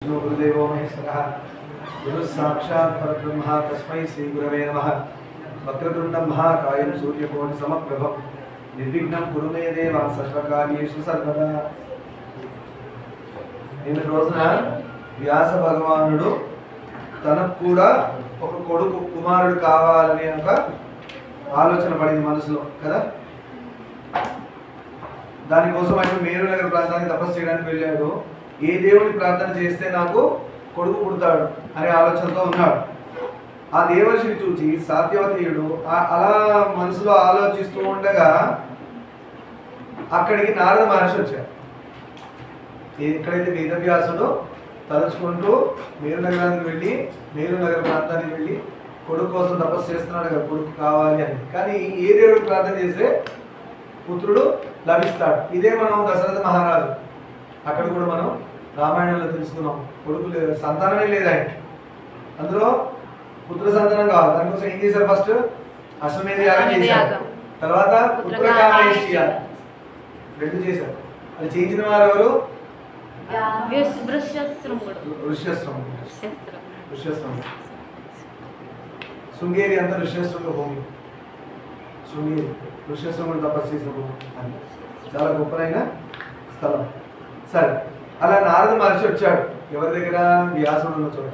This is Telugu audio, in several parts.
गुरुदेवो महेश्वरः गुरुः साक्षात् परब्रह्म तस्मै श्रीगुरवे नमः। वक्रतुण्डं महाकायं सूर्यकोटिसमप्रभं निर्विघ्नं कुरु मे देव सर्वकार्येषु सर्वदा। నిన్న రోజున వ్యాస భగవానుడు తనకు కూడా ఒక కొడుకు కుమారుడు కావాలనే ఒక ఆలోచన పడింది మనసులో కదా. దానికోసం ఆయన మేరు నగర ప్రాంతానికి తపస్సు చేయడానికి వెళ్ళాడు. ఏ దేవుని ప్రార్థన చేస్తే నాకు కొడుకు పుడతాడు అనే ఆలోచనతో ఉన్నాడు. ఆ దేవర్షిని చూసి సాత్యవతీయుడు అలా మనసులో ఆలోచిస్తూ ఉండగా అక్కడికి నారద మహర్షి వచ్చాడు. ఎక్కడైతే వేదవ్యాసుడు తలుచుకుంటూ మేరు నగరానికి వెళ్ళి మేరు నగర ప్రాంతానికి వెళ్ళి కొడుకు కోసం తపస్సు చేస్తున్నాడు కదా, కొడుకు కావాలి అని. కానీ ఏ దేవుడికి ప్రార్థన చేస్తే పుత్రుడు లభిస్తాడు. ఇదే మనం దశరథ మహారాజు అక్కడ కూడా మనం రామాయణంలో తెలుసుకున్నాం. కొడుకు సంతానమే లేదు ఆయనకి, అందులో పుత్ర సంతానం కావాలి. దానికోసం ఏం చేశారు? ఫస్ట్ అశ్వమేధ యాగం చేశారు, తర్వాత పుత్రకామేష్టి యాగం రెండు చేశారు. అది చేయించిన వారు ఎవరు? శృంగేరి అంతా ఋష్యశ్రముడు భూమి. శృంగేరి ఋష్యశ్రముడు తపస్సు చేసిన భూమి అని చాలా గొప్పదైన స్థలం. సరే, అలా నారద మహర్షి వచ్చాడు ఎవరి దగ్గర? వ్యాసుడు ఉన్న చోట.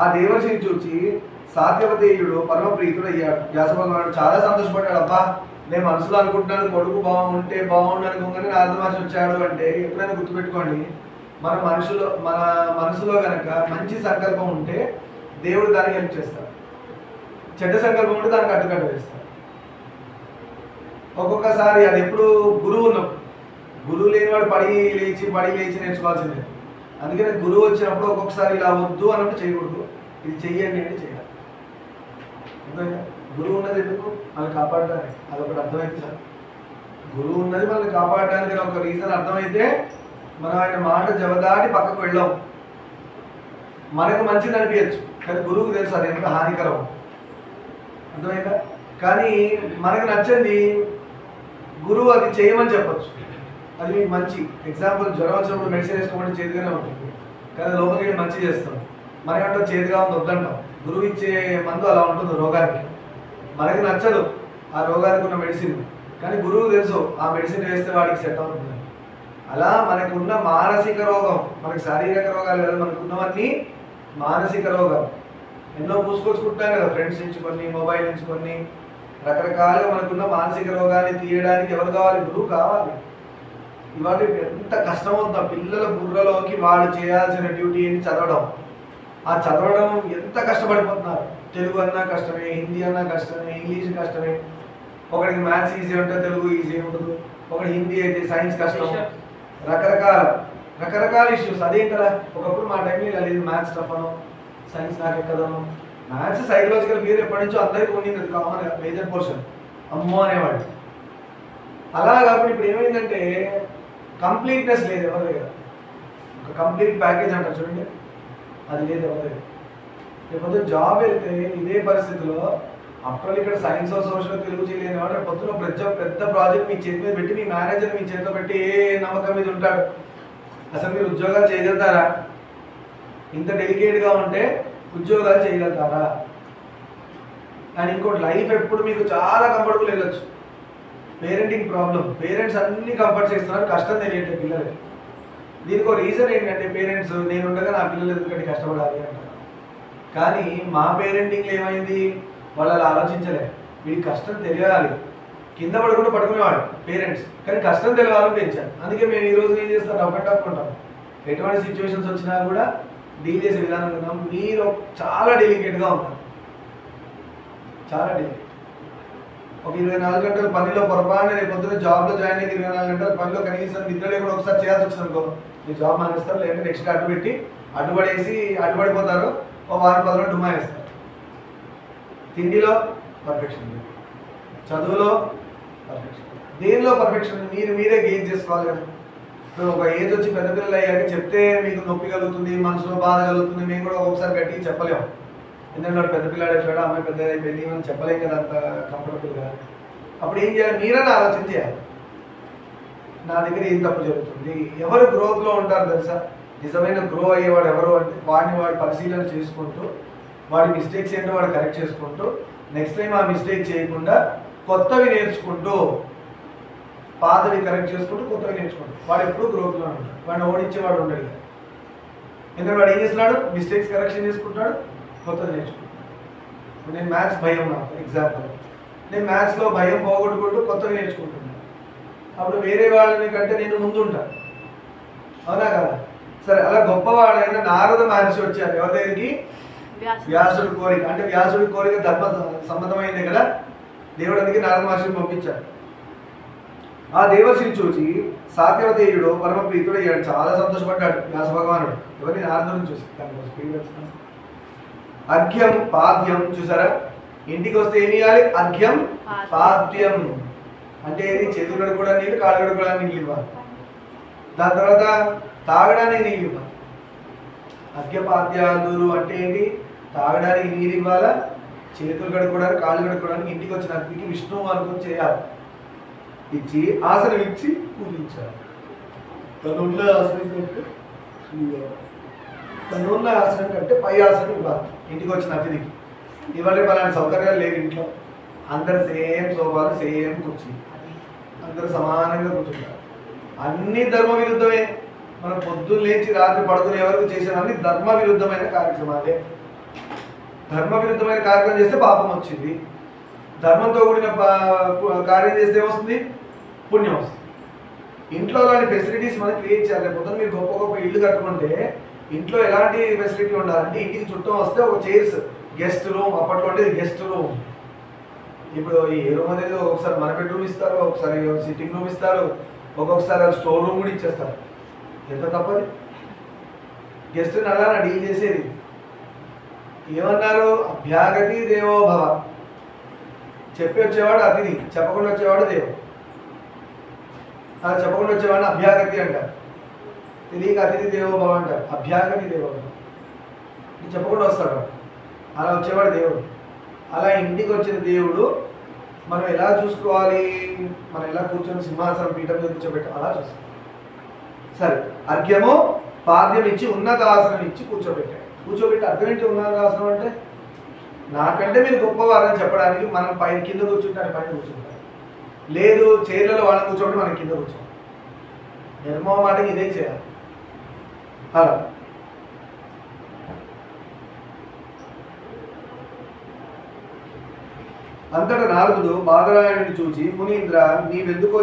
ఆ దేవర్షిని చూచి సాత్యవతేయుడు పరమ ప్రీతుడు అయ్యాడు. వ్యాస భగవానుడు చాలా సంతోషపడ్డాడు. అబ్బా, నేను మనసులో అనుకుంటున్నాను కొడుకు బాగుంటే బాగుండు అనుకోగానే నారద మహర్షి వచ్చాడు అంటే ఎప్పుడైనా గుర్తుపెట్టుకోండి, మన మనసులో కనుక మంచి సంకల్పం ఉంటే దేవుడు దానికి హెల్ప్ చేస్తాడు. చెడ్డ సంకల్పం ఉంటే దానికి అడ్డుకట్ట వేస్తాడు. ఒక్కొక్కసారి అది ఎప్పుడు గురువు ఉన్నప్పుడు, గురువు లేనివాడు పడి లేచి నేర్చుకోవాల్సిందే. అందుకని గురువు వచ్చినప్పుడు ఒక్కొక్కసారి ఇలా వద్దు అన్నట్టు చేయకూడదు, ఇది చెయ్యండి అంటే చేయాలి. అర్థమైందా? గురువు ఉన్నది ఎందుకు? మనల్ని కాపాడడానికి. అదొకటి అర్థమైంది సార్. గురువు ఉన్నది మనల్ని కాపాడడానికి ఒక రీజన్ అర్థమైతే మనం ఆయన మాట జవదాటి పక్కకు వెళ్ళాం. మనకు మంచిది అనిపించచ్చు, కానీ గురువుకు తెలుసు అది ఎంత హానికరం. అర్థమైందా? కానీ మనకు నచ్చింది గురువు అది చేయమని చెప్పచ్చు. అది మీకు మంచి ఎగ్జాంపుల్. జ్వరం వచ్చినప్పుడు మెడిసిన్ వేసుకోమంటే చేతిగానే ఉంటుంది, కానీ లోపలికి మంచి చేస్తాం. మనకంటే చేతిగా ఉంది వద్దంటాం. గురువు ఇచ్చే మందు అలా ఉంటుంది రోగానికి. మనకి నచ్చదు ఆ రోగానికి ఉన్న మెడిసిన్, కానీ గురువు తెలుసు ఆ మెడిసిన్ వేస్తే వాడికి సెట్ అవుతుంది. అలా మనకున్న మానసిక రోగం, మనకి శారీరక రోగాలు కదా, మనకున్నవన్నీ మానసిక రోగాలు. ఎన్నో పూసుకొచ్చుకుంటాం కదా, ఫ్రెండ్స్ నుంచి కొన్ని, మొబైల్ నుంచి కొన్ని, రకరకాలుగా మనకున్న మానసిక రోగాన్ని తీయడానికి ఎవరు కావాలి? గురువు కావాలి. ఇవాళ ఎంత కష్టమవుతుందో పిల్లల బుర్రలోకి వాళ్ళు చేయాల్సిన డ్యూటీ ఏంటి? చదవడం. ఆ చదవడం ఎంత కష్టపడిపోతున్నారు. తెలుగు అన్నా కష్టమే, హిందీ అన్నా కష్టమే, ఇంగ్లీష్ కష్టమే. ఒకడికి మ్యాథ్స్ ఈజీ ఉంటే తెలుగు ఈజీ ఉంటుంది, ఒకటి హిందీ అయితే సైన్స్ కష్టం. రకరకాల ఇష్యూస్. అదేంటరా, ఒకప్పుడు మా టైంలో ఇలా లేదు, మ్యాథ్స్ టఫ్ అను, సైన్స్ నాకు ఎక్కదను. మ్యాథ్స్ సైకలాజికల్ ఫియర్ ఎప్పటి నుంచో అందరికీ ఉండింది, అది కామన్ మేజర్ పోర్షన్. అమ్మో అనేవాడు. అలా కాకుండా ఇప్పుడు ఏమైందంటే కంప్లీట్నెస్ లేదు ఎవరి దగ్గర. ఒక కంప్లీట్ ప్యాకేజ్ అంటారు చూడండి, అది లేదు ఎవరి దగ్గర. లేకపోతే జాబ్ వెళ్తే ఇదే పరిస్థితిలో అప్పుడు ఇక్కడ సైన్స్ సోషల్ తెలుగు చేయలేని వాడు పొద్దున పెద్ద ప్రాజెక్ట్ మీ చేతి మీద పెట్టి, మీ మేనేజర్ మీ చేతిలో పెట్టి ఏ నమ్మకం మీద ఉంటాడు? అసలు మీరు ఉద్యోగాలు చేయగలుగుతారా? ఇంత డెలికేట్గా ఉంటే ఉద్యోగాలు చేయగలుగుతారా? అండ్ ఇంకోటి, లైఫ్ ఎప్పుడు మీకు చాలా కంఫర్టబుల్ వెళ్ళొచ్చు. పేరెంటింగ్ ప్రాబ్లం, పేరెంట్స్ అన్ని కంఫర్ట్ చేస్తున్నారు, కష్టం తెలియట్లేదు పిల్లలకి. దీనికి ఒక రీజన్ ఏంటంటే పేరెంట్స్ నేను ఉండగా నా పిల్లలు ఎందుకంటే కష్టపడాలి అంటారు. కానీ మా పేరెంటింగ్లో ఏమైంది? వాళ్ళు అలా ఆలోచించలే. వీడికి కష్టం తెలియాలి, కింద పడి కూడా పట్టుకునేవాడు పేరెంట్స్, కానీ కష్టం తెలియాలని పెంచారు. అందుకే మేము ఈ రోజు ఏం చేస్తాం? రఫ్ అండ్ టఫ్ ఉంటాం. ఎటువంటి సిచ్యువేషన్స్ వచ్చినా కూడా డీల్ చేసే విధానం ఉన్నాం. మీరు చాలా డెలికేట్గా ఉంటారు, చాలా డెలికేట్. ఒక 24 గంటల పనిలో పొరపాటున రేపు పొద్దున్న జాబ్లో జాయిన్ అయ్యి 24 గంటల పనిలో కనీసం నిద్ర కూడా ఒకసారి చేయాల్సి వచ్చింది అనుకో, మీ జాబ్ మానేస్తారు. లేదంటే నెక్స్ట్ అడ్డుపడిపోతారు. ఓ వారం 10 రోజులు డుమ్మా వేస్తారు. తిండిలో పర్ఫెక్షన్, చదువులో పర్ఫెక్షన్, దేనిలో పర్ఫెక్షన్ మీరే గెయిన్ చేసుకోవాలి కదా. ఇప్పుడు ఒక ఏజ్ వచ్చి పెద్ద పిల్లలు అయ్యాక చెప్తే మీకు నొప్పి కలుగుతుంది, మనసులో బాధ కలుగుతుంది. మేము కూడా ఒకసారి గట్టిగా చెప్పలేము, ఎందుకంటే వాడు పెద్ద పిల్లాడు అయిపోయాడు, అమ్మాయి పెద్ద అయిపోయింది, మనం చెప్పలేం కదా అంత కంఫర్టబుల్గా. అప్పుడు ఏం చేయాలి? మీరన్నా ఆలోచన చేయాలి. నా దగ్గర ఏం తప్పు జరుగుతుంది. ఎవరు గ్రోత్లో ఉంటారు తెలుసా? నిజమైన గ్రో అయ్యేవాడు ఎవరు అంటే వాడిని వాడు పరిశీలన చేసుకుంటూ వాడి మిస్టేక్స్ ఏంటో వాడు కరెక్ట్ చేసుకుంటూ నెక్స్ట్ టైం ఆ మిస్టేక్ చేయకుండా కొత్తవి నేర్చుకుంటూ పాతవి కరెక్ట్ చేసుకుంటూ కొత్తవి నేర్చుకుంటూ వాడు ఎప్పుడు గ్రోత్లో ఉంటాడు. వాడిని ఓడించేవాడు ఉండడు. ఎందుకంటే వాడు ఏం చేస్తున్నాడు? మిస్టేక్స్ కరెక్షన్ చేసుకుంటాడు, కొత్తది నేర్చుకుంటాడు. నేను మ్యాథ్స్ భయం, నాకు ఎగ్జాంపుల్, నేను మ్యాథ్స్లో భయం పోగొట్టుకుంటూ కొత్తవి నేర్చుకుంటున్నాను. అప్పుడు వేరే వాళ్ళని కంటే నేను ముందుంటాను, అవునా కదా? సరే, అలా గొప్పవాడైన నారద మహర్షి వచ్చారు ఎవరి దగ్గరికి? వ్యాసుడి కోరిక. అంటే వ్యాసుడి కోరిక ధర్మ సమ్మతమైందే కదా, దేవుడు అందుకే నారద మహర్షిని పంపించాడు. ఆ దేవర్షిని చూసి సాత్యవతేయుడు పరమ ప్రీతుడయ్యాడు, చాలా సంతోషపడ్డాడు వ్యాస భగవానుడు. ఎవరిని? నారదుని చూసి. అర్ఘ్యం పాద్యం, చూసారా? ఇంటికి వస్తే ఏమి ఇవ్వాలి? అర్ఘ్యం పాద్యం అంటే ఏది? చేతులు కడుక్కోవడానికి నీళ్ళు, కాళ్ళు కడుక్కోవడానికి నీళ్ళు ఇవ్వాలి. దాని తర్వాత తాగడానికి నీళ్ళు ఇవ్వాలి. అర్ఘ్యపాద్యాలు అంటే ఏంటి? తాగడానికి నీరు ఇవ్వాలా, చేతులు కడుక్కోవడానికి, కాళ్ళు కడుక్కోవడానికి ఇంటికి వచ్చిన అతిథికి విష్ణువు అనుకుని చేయాలి. ఇచ్చి ఆసనం ఇచ్చి పూజించాలి. తనున్న ఆసనం కంటే పై ఆసనం ఇవ్వాలి ఇంటికి వచ్చిన అతిథికి. ఇవాళ అలాంటి సౌకర్యాలు లేవు ఇంట్లో. అందరు సేమ్ సోఫాలు, సేమ్ కుర్చీ, అందరూ సమానంగా కూర్చుంటారు. అన్ని ధర్మ విరుద్ధమే. మనం పొద్దున్న లేచి రాత్రి పడుకునే వరకు చేసిన అన్ని ధర్మ విరుద్ధమైన కార్యక్రమాలే. ధర్మ విరుద్ధమైన కార్యక్రమం చేస్తే పాపం వచ్చింది, ధర్మంతో కూడిన కార్యం చేస్తే ఏమొస్తుంది? పుణ్యం వస్తుంది. ఇంట్లో అలాంటి ఫెసిలిటీస్ మనం క్రియేట్ చేయాలి. పొద్దున్న మీరు గొప్ప గొప్ప ఇల్లు కట్టుకుంటే ఇంట్లో ఎలాంటి ఫెసిలిటీ ఉండాలంటే, ఇంటికి చుట్టం వస్తే ఒక చైర్స్, గెస్ట్ రూమ్, అప్పట్లో ఉండేది గెస్ట్ రూమ్. ఇప్పుడు ఏ రూమ్ అనేది ఒకసారి మన బెడ్రూమ్ ఇస్తారు, ఒకసారి సిట్టింగ్ రూమ్ ఇస్తారు, ఒక్కొక్కసారి స్టోర్ రూమ్ కూడా ఇచ్చేస్తారు. ఎంత తప్పది? గెస్ట్ని అలా డీల్ చేసేది. ఏమన్నారు? అభ్యాగతి దేవో భవ. చెప్పి వచ్చేవాడు అతిథి, చెప్పకుండా వచ్చేవాడు దేవుడు. అలా చెప్పకుండా వచ్చేవాడిని అభ్యాగతి అంటారు. తెలియక అతిథి దేవో భవ అంటారు, అభ్యాగతి దేవో భవ. చెప్పకుండా వస్తాడు, అలా వచ్చేవాడు దేవుడు. అలా ఇంటికి వచ్చిన దేవుడు మనం ఎలా చూసుకోవాలి? మనం ఎలా కూర్చొని సింహాసనం పీఠం మీద కూర్చోబెట్టాం, అలా చూస్తాం. సరే, అర్ఘ్యము పాద్యం ఇచ్చి ఉన్నతాసనం ఇచ్చి కూర్చోబెట్టి అర్థం ఏంటి? ఉన్నతాసనం అంటే నాకంటే మీరు గొప్పవారని చెప్పడానికి. మనం పైన కింద కూర్చుంటాను, పైన కూర్చుంటాం. లేదు, చైర్లలో వాళ్ళని కూర్చోబెట్టి మనం కింద కూర్చోం. నిర్మమాటకి ఇదే చేయాలి. అలా అంతటా నారదుడు బాదరాయణుని చూసి, మునీంద్ర, నీవెందుకో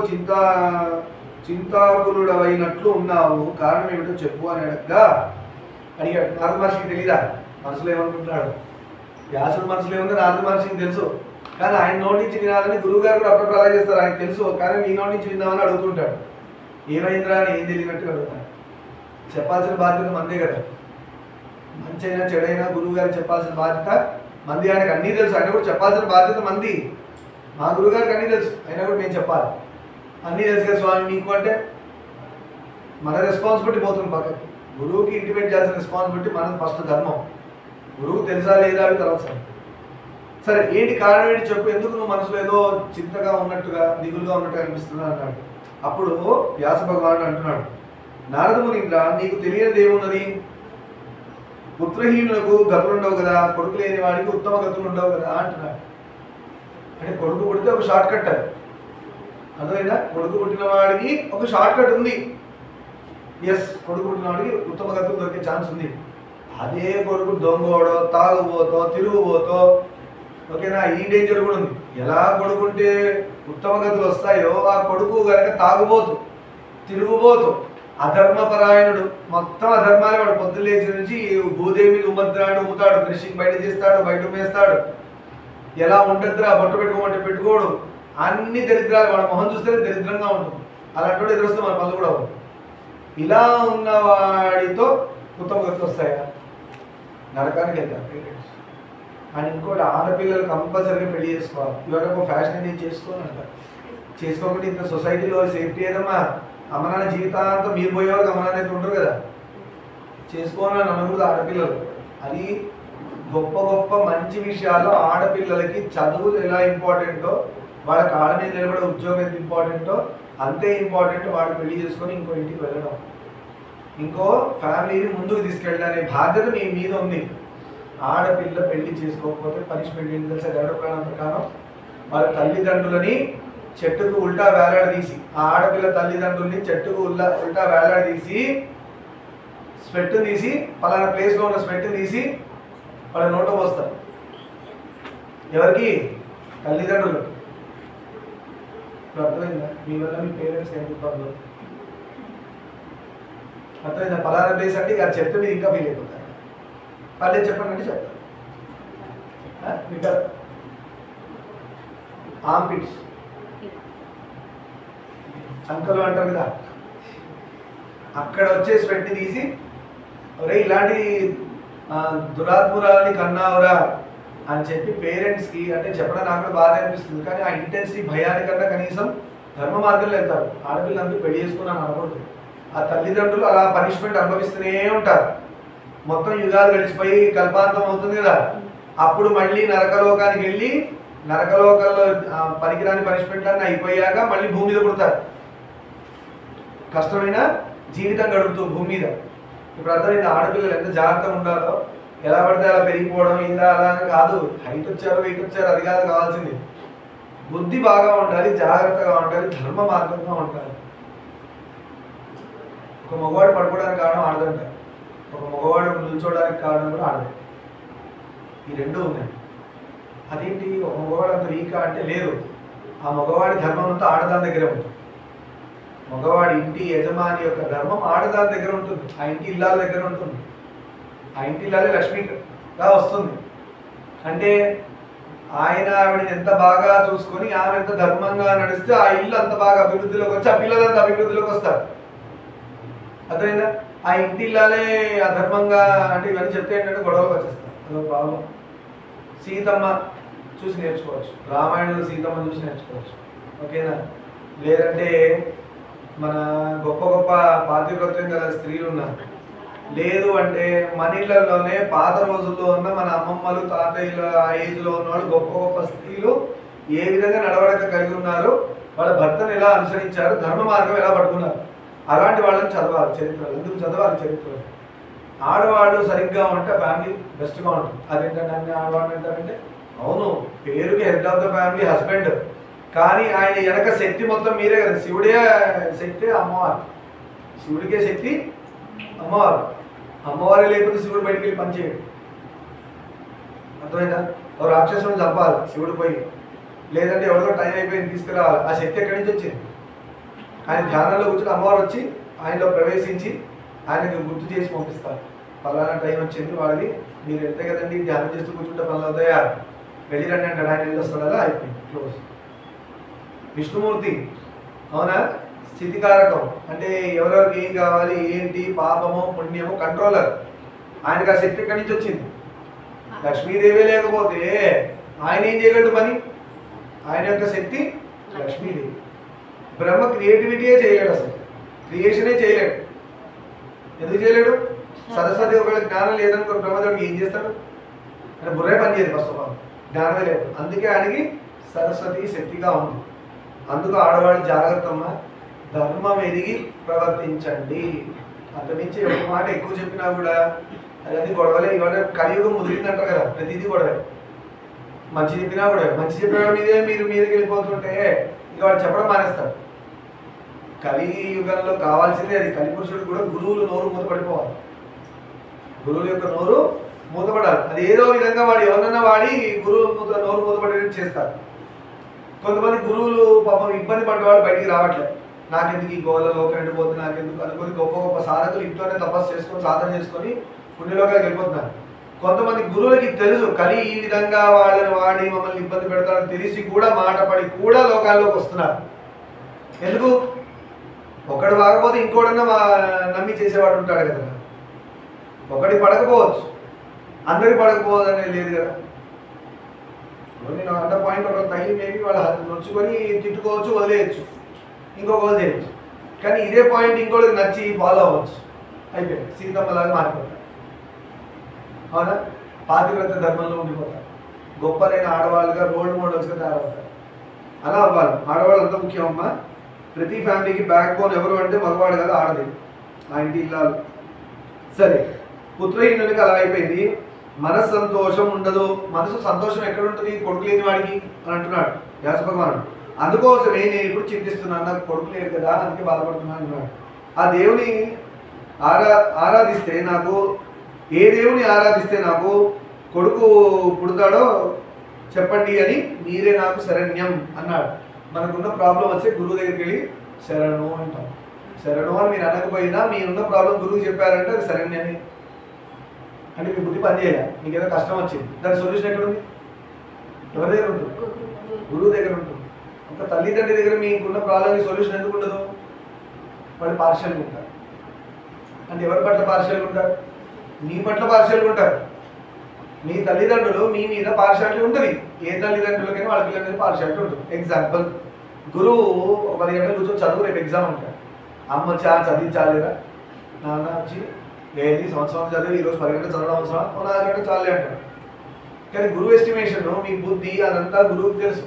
చింతాకులుడవైనట్లు ఉన్నావు, కారణం ఏమిటో చెప్పు అని అడిగాడు. నారద మహర్షికి తెలీదా మనసులో ఏమనుకుంటున్నాడు? వ్యాసుడు మనసులో ఏముందో నారద మహర్షికి తెలుసు. కానీ ఆయన నోటి నుంచి వినాలని గురువు గారు కూడా అప్పుడప్పుడు అలా చేస్తారు, ఆయనకు తెలుసు. కానీ మీ నోటి నుంచి విందామని అడుగుతుంటాడు. ఏమైందిరా అని ఏం తెలియనట్టుగా అడుగుతాడు. చెప్పాల్సిన బాధ్యత మందే కదా. మంచి అయినా చెడైనా గురువు గారికి చెప్పాల్సిన బాధ్యత మంది. ఆయనకు అన్నీ తెలుసు, ఆయన కూడా చెప్పాల్సిన బాధ్యత మంది. మా గురువు గారికి అన్నీ తెలుసు, అయినా కూడా మేము చెప్పాలి. అన్నీ తెలుసు కదా స్వామి మీకు అంటే మన రెస్పాన్సిబిలిటీ పోతుంది పక్కకి. గురువుకి ఇంటిమేట్ చేయాల్సిన రెస్పాన్సిబిలిటీ మనది ఫస్ట్ ధర్మం. గురువుకు తెలుసా లేదా అవి తర్వాత. సరే, ఏంటి కారణం ఏంటి చెప్పు, ఎందుకు నువ్వు మనసులో ఏదో చింతగా ఉన్నట్టుగా, దిగులుగా ఉన్నట్టుగా అనిపిస్తున్నా అన్నాడు. అప్పుడు వ్యాస భగవానుడు అంటున్నాడు, నారద మునీంద్ర, నీకు తెలియనిది ఏమున్నది? పుత్రహీనులకు గతులు ఉండవు కదా, కొడుకు లేని వాడికి ఉత్తమ గతులు ఉండవు కదా అంటున్నాడు. అంటే కొడుకు పుడితే ఒక షార్ట్ కట్, అది అర్థమైందా? కొడుకు పుట్టిన వాడికి ఒక షార్ట్ కట్ ఉంది. ఎస్, కొడుకు పుట్టిన వాడికి ఉత్తమ గతులు దొరికే ఛాన్స్ ఉంది. అదే కొడుకు దొంగోడో, తాగుబోతో, తిరుగుబోతో, ఓకేనా, ఈ డేంజర్ కూడా ఉంది. ఎలా కొడుకుంటే ఉత్తమ గతులు వస్తాయో, ఆ కొడుకు కనుక తాగుబోతు, తిరుగుబోతు, అధర్మపరాయణుడు, మొత్తం అధర్మాలే. వాడు పొద్దున్న లేచి నుంచి భూదేవి మీద ఉమ్ముతాడు, బ్రషింగ్ బయట చేస్తాడు, బయట ఉమ్మేస్తాడు, ఎలా ఉంటుందిరా, బొట్టు పెట్టుకోమంటే పెట్టుకోడు, అన్ని దరిద్రాలు. వాడు మొహం చూస్తేనే దరిద్రంగా ఉంటుంది. అలాంటి వాడు ఎదురొస్తే మన పనులు కూడా అవుతుంది. ఇలా ఉన్నవాడితో ఉత్తమ గతులు వస్తాయా? నరకానికి వెళ్తారు. అండ్ ఇంకోటి, ఆడపిల్లలు కంపల్సరీగా పెళ్లి చేసుకోవాలి. ఇవాళ ఒక ఫ్యాషన్ నేను చేసుకోను అంటారు. చేసుకోకుండా ఇంత సొసైటీలో సేఫ్టీ ఏదమ్మా? అమ్మ నాన్న జీవితాంతం మీరు పోయేవారికి అమ్మ నాన్న అయితే ఉంటారు కదా. చేసుకోవాలని అనకూడదు ఆడపిల్లలు. అది గొప్ప గొప్ప మంచి విషయాల్లో ఆడపిల్లలకి చదువు ఎలా ఇంపార్టెంటో, వాళ్ళ కాళ్ళ మీద నిలబడే ఉద్యోగం ఎంత ఇంపార్టెంటో అంతే ఇంపార్టెంట్ వాళ్ళు పెళ్లి చేసుకొని ఇంకో ఇంటికి వెళ్ళడం. ఇంకో ఫ్యామిలీని ముందుకు తీసుకెళ్ళాలనే బాధ్యత మీ మీద ఉంది. ఆడపిల్ల పెళ్లి చేసుకోకపోతే పనిష్మెంట్ ఏంటి తెలుసా? గరుడ పురాణం ప్రకారం వాళ్ళ తల్లిదండ్రులని చెట్టుకు ఉల్టా వేలాడదీసి, ఆ ఆడపిల్ల తల్లిదండ్రుల్ని చెట్టుకు ఉల్టా వేలాడదీసి స్వెట్ తీసి పలానా ప్లేస్లో ఉన్న స్వెట్ తీసి వాళ్ళ నోట పోస్తారు. ఎవరికి? తల్లిదండ్రులు. ఇప్పుడు అర్థమైందా? మీ వల్ల మీ పేరెంట్స్కి ఎంత ఇబ్బంది అర్థమైందా? పలానా ప్లేస్ అంటే ఇక చెప్తే మీరు ఇంకా ఫీల్ అయిపోతారు. పర్లేదు చెప్పండి అంటే చెప్తారు. వింటారు. ఆర్మ్పిట్స్ చంకలు అంటారు కదా, అక్కడ వచ్చే స్వెట్ తీసి ఒరే ఇలాంటి దురాత్మురాలని కన్నావురా అని చెప్పి పేరెంట్స్కి అంటే చెప్పడం నాకు కూడా బాధ అనిపిస్తుంది. కానీ ఆ ఇంటెన్సిటీ భయానికన్నా కనీసం ధర్మ మార్గంలో వెళ్తారు. ఆడపిల్లందరూ పెళ్లి చేసుకున్నాను అనకూడదు. ఆ తల్లిదండ్రులు అలా పనిష్మెంట్ అనుభవిస్తూనే ఉంటారు. మొత్తం యుగాలు గడిచిపోయి కల్పాంతం అవుతుంది కదా, అప్పుడు మళ్ళీ నరకలోకానికి వెళ్ళి నరకలోకంలో పనికిరాని పనిష్మెంట్ అన్నీ అయిపోయాక మళ్ళీ భూమి మీద పుడతారు. కష్టమైన జీవితం గడుపుతూ భూమి మీద. ఇప్పుడు అర్థమైంది ఆడపిల్లలు ఎంత జాగ్రత్తగా ఉండాలో. ఎలా పడితే అలా పెరిగిపోవడం ఇలా అలా కాదు. హైట్ వచ్చారు వెయిట్ వచ్చారు అది కాదు కావాల్సింది. బుద్ధి బాగా ఉండాలి, జాగ్రత్తగా ఉండాలి, ధర్మ మార్గంగా ఉండాలి. ఒక మగవాడు పడుకోవడానికి కారణం ఆడదంట, ఒక మగవాడు నిల్చోవడానికి కారణం కూడా ఆడదు. ఈ రెండు ఉన్నాయి. అదేంటి ఒక మగవాడు అంత వీకా అంటే లేదు, ఆ మగవాడి ధర్మం అంతా ఆడదాని దగ్గర ఉంటుంది. మగవాడి ఇంటి యజమాని యొక్క ధర్మం ఆడదాని దగ్గర ఉంటుంది, ఆ ఇంటి ఇల్లాల దగ్గర ఉంటుంది. ఆ ఇంటి ఇల్లాలే లక్ష్మిగా వస్తుంది. అంటే ఆయన ఆవిడని ఎంత బాగా చూసుకొని ఆమె ఎంత ధర్మంగా నడిస్తే ఆ ఇల్లు అంత బాగా అభివృద్ధిలోకి వచ్చి ఆ పిల్లలంతా అభివృద్ధిలోకి వస్తారు. అర్థమైందా? ఆ ఇంటి ఇల్లాలే అధర్మంగా అంటే ఇవన్నీ చెప్తే ఏంటంటే గొడవలకు వచ్చేస్తారు. అదొక ప్రాబ్లం. సీతమ్మ చూసి నేర్చుకోవచ్చు, రామాయణంలో సీతమ్మ చూసి నేర్చుకోవచ్చు. ఓకేనా? లేదంటే మన గొప్ప గొప్ప పాతివ్రత్యం గల స్త్రీలు ఉన్నారు. లేదు అంటే మన ఇళ్లలోనే పాత రోజుల్లో ఉన్న మన అమ్మమ్మలు తాతయ్యలు ఆ ఏజ్లో ఉన్న వాళ్ళు గొప్ప గొప్ప స్త్రీలు ఏ విధంగా నడవడక కలిగి ఉన్నారు, వాళ్ళ భర్తను ఎలా అనుసరించారు, ధర్మ మార్గం ఎలా పట్టుకున్నారు, అలాంటి వాళ్ళని చదవాలి చరిత్రలు. ఎందుకు చదవాలి చరిత్రలు? ఆడవాళ్ళు సరిగ్గా ఉంటే ఫ్యామిలీ బెస్ట్గా ఉంటుంది. అదేంటంటే అన్ని ఆడవాళ్ళు అంటారంటే అవును పేరుకి head of the family husband, కానీ ఆయన వెనక శక్తి మొత్తం మీరే కదా. శివుడే శక్తి, అమ్మవారు. శివుడికే శక్తి అమ్మవారు. అమ్మవారే లేకపోతే శివుడు బయటికి వెళ్ళి పనిచేయడు. అర్థమైందా? ఓ రాక్షసుని చంపాలి శివుడు పోయి, లేదంటే ఎవరితో టైం అయిపోయింది తీసుకురావాలి. ఆ శక్తి ఎక్కడి నుంచి వచ్చింది? ఆయన ధ్యానంలో కూర్చొని అమ్మవారు వచ్చి ఆయనలో ప్రవేశించి ఆయనకు గుర్తు చేసి పంపిస్తారు. పలానా టైం వచ్చింది వాళ్ళది, మీరు వెళ్తే కదండి ధ్యానం చేస్తూ కూర్చుంటే పనులు అవుతాయా, వెళ్ళిరండి అంటాడు. ఆయన వెళ్ళి వస్తాడా, అయిపోయింది, క్లోజ్. విష్ణుమూర్తి అవునా, స్థితికారకం అంటే ఎవరెవరికి ఏం కావాలి ఏంటి పాపము పుణ్యము కంట్రోలర్. ఆయనకు ఆ శక్తి ఎక్కడి నుంచి వచ్చింది? లక్ష్మీదేవి లేకపోతే ఆయన ఏం చేయగలడు పని? ఆయన యొక్క శక్తి లక్ష్మీదేవి. బ్రహ్మ క్రియేటివిటీయే చేయలేడు, అసలు క్రియేషనే చేయలేడు. ఎందుకు చేయలేడు? సరస్వతి ఒకవేళ జ్ఞానం లేదనుకో బ్రహ్మదేవుడికి ఏం చేస్తాడు? అంటే బుర్రే పని చేయదు, ఫస్ట్ ఆఫ్ ఆల్ జ్ఞానమే లేదు. అందుకే ఆయనకి సరస్వతి శక్తిగా ఉంది. అందుకు ఆడవాళ్ళు జాగ్రత్తమ్మా, ధర్మం ఎదిగి ప్రవర్తించండి. అంతమించి ఒక మాట ఎక్కువ చెప్పినా కూడా అది గొడవలే. ఇవాళ కలియుగం ముదిరిందంటారు కదా, ప్రతిదీ గొడవే. మంచి చెప్పినా కూడా మంచి చెప్పిన మీదే మీరు మీదకి వెళ్ళిపోతుంటే ఇక వాడు చెప్పడం మానేస్తారు. కలియుగంలో కావాల్సిందే అది. కలిపురుషుడు కూడా గురువులు నోరు మూతపడిపోవాలి. గురువుల యొక్క నోరు మూతపడాలి. అది ఏదో విధంగా వాడు ఎవరన్నా వాడి గురువు నోరు మూతపడేది చేస్తారు. కొంతమంది గురువులు పాపం ఇబ్బంది పడ్డవాళ్ళు బయటికి రావట్లేదు. నాకెందుకు ఈ గోళలోకి ఎండిపోతుంది నాకెందుకు అనుకొని గొప్ప గొప్ప సాధకులు ఇంట్లోనే తపస్సు చేసుకొని సాధన చేసుకొని పుణ్యలోకాలకు వెళ్ళిపోతున్నారు. కొంతమంది గురువులకి తెలుసు కలి ఈ విధంగా వాళ్ళని వాడి మమ్మల్ని ఇబ్బంది పెడతారని తెలిసి కూడా మాట పడి కూడా లోకాల్లోకి వస్తున్నారు. ఎందుకు? ఒకడు బాగపోతే ఇంకోడన్నా నమ్మి చేసేవాడు ఉంటాడు కదా. ఒకటి పడకపోవచ్చు, అందరికి పడకపోవచ్చు అనేది లేదు కదా. నేను అన్న పాయింట్ ఒకరు తగిలి మేబీ వాళ్ళు నొచ్చుకొని తిట్టుకోవచ్చు, వదిలేయచ్చు, ఇంకొక వదిలేయచ్చు. కానీ ఇదే పాయింట్ ఇంకోటికి నచ్చి ఫాలో అవ్వచ్చు. అయిపోయింది, సీతమ్మలాగా మారిపోతారు. అవునా? పాతివ్రత ధర్మంలో ఉండిపోతారు. గొప్పలైన ఆడవాళ్ళుగా రోల్ మోడల్స్గా తయారవుతారు. అలా అవ్వాలి. ఆడవాళ్ళు అంత ముఖ్యం అమ్మా. ప్రతి ఫ్యామిలీకి బ్యాక్ బోన్ ఎవరు అంటే మగవాడు కదా, ఆడది. ఆ ఇంటి ఇల్లాలు. సరే, పుత్రహీనునికి అలా అయిపోయింది. మనసు సంతోషం ఉండదు. మనసు సంతోషం ఎక్కడ ఉంటుంది? కొడుకు లేని వాడికి అని అంటున్నాడు వ్యాస భగవానుడు. అందుకోసమే నేను ఇప్పుడు చింతిస్తున్నాను, నాకు కొడుకు లేదు కదా, అందుకే బాధపడుతున్నాను అన్నాడు. ఆ దేవుని ఆరాధిస్తే నాకు, ఏ దేవుని ఆరాధిస్తే నాకు కొడుకు పుడతాడో చెప్పండి అని మీరే నాకు శరణ్యం అన్నాడు. మనకున్న ప్రాబ్లం వస్తే గురువు దగ్గరికి వెళ్ళి శరణు అంటాం. శరణు అని మీరు అనకపోయినా మీరున్న ప్రాబ్లం గురువు చెప్పారంటే అది శరణ్యమే. అంటే మీ బుద్ధి పనిచేయాలి. మీకు ఏదో కష్టం వచ్చింది, దాని సొల్యూషన్ ఎక్కడ ఉంది? ఎవరి దగ్గర ఉంటుంది? గురువు దగ్గర ఉంటుంది. ఒక తల్లిదండ్రి దగ్గర మీకున్న ప్రాబ్లంకి సొల్యూషన్ ఎందుకు ఉండదు? వాళ్ళు పార్షియల్గా ఉంటారు. అంటే ఎవరి పట్ల పార్షియల్గా ఉంటారు? మీ పట్ల పార్షియల్గా ఉంటారు. మీ తల్లిదండ్రులు మీ మీద పార్షియాలిటీ ఉంటుంది. ఏ తల్లిదండ్రులకైనా వాళ్ళ పిల్లల మీద పార్షియాలిటీ ఉంటుంది. ఎగ్జాంపుల్, గురువు ఒక 10 గంటలు కూర్చొని చదువు, రేపు ఎగ్జామ్ అంటారు. అమ్మ చదివించాలేరా, నాన్న వచ్చి ఏది సంవత్సరం చదివి ఈరోజు 10 గంటలు చదవడం అవసరం, 4 గంటలు చాలే అంటారు. కానీ గురువు ఎస్టిమేషన్, మీ బుద్ధి అదంతా గురువుకి తెలుసు.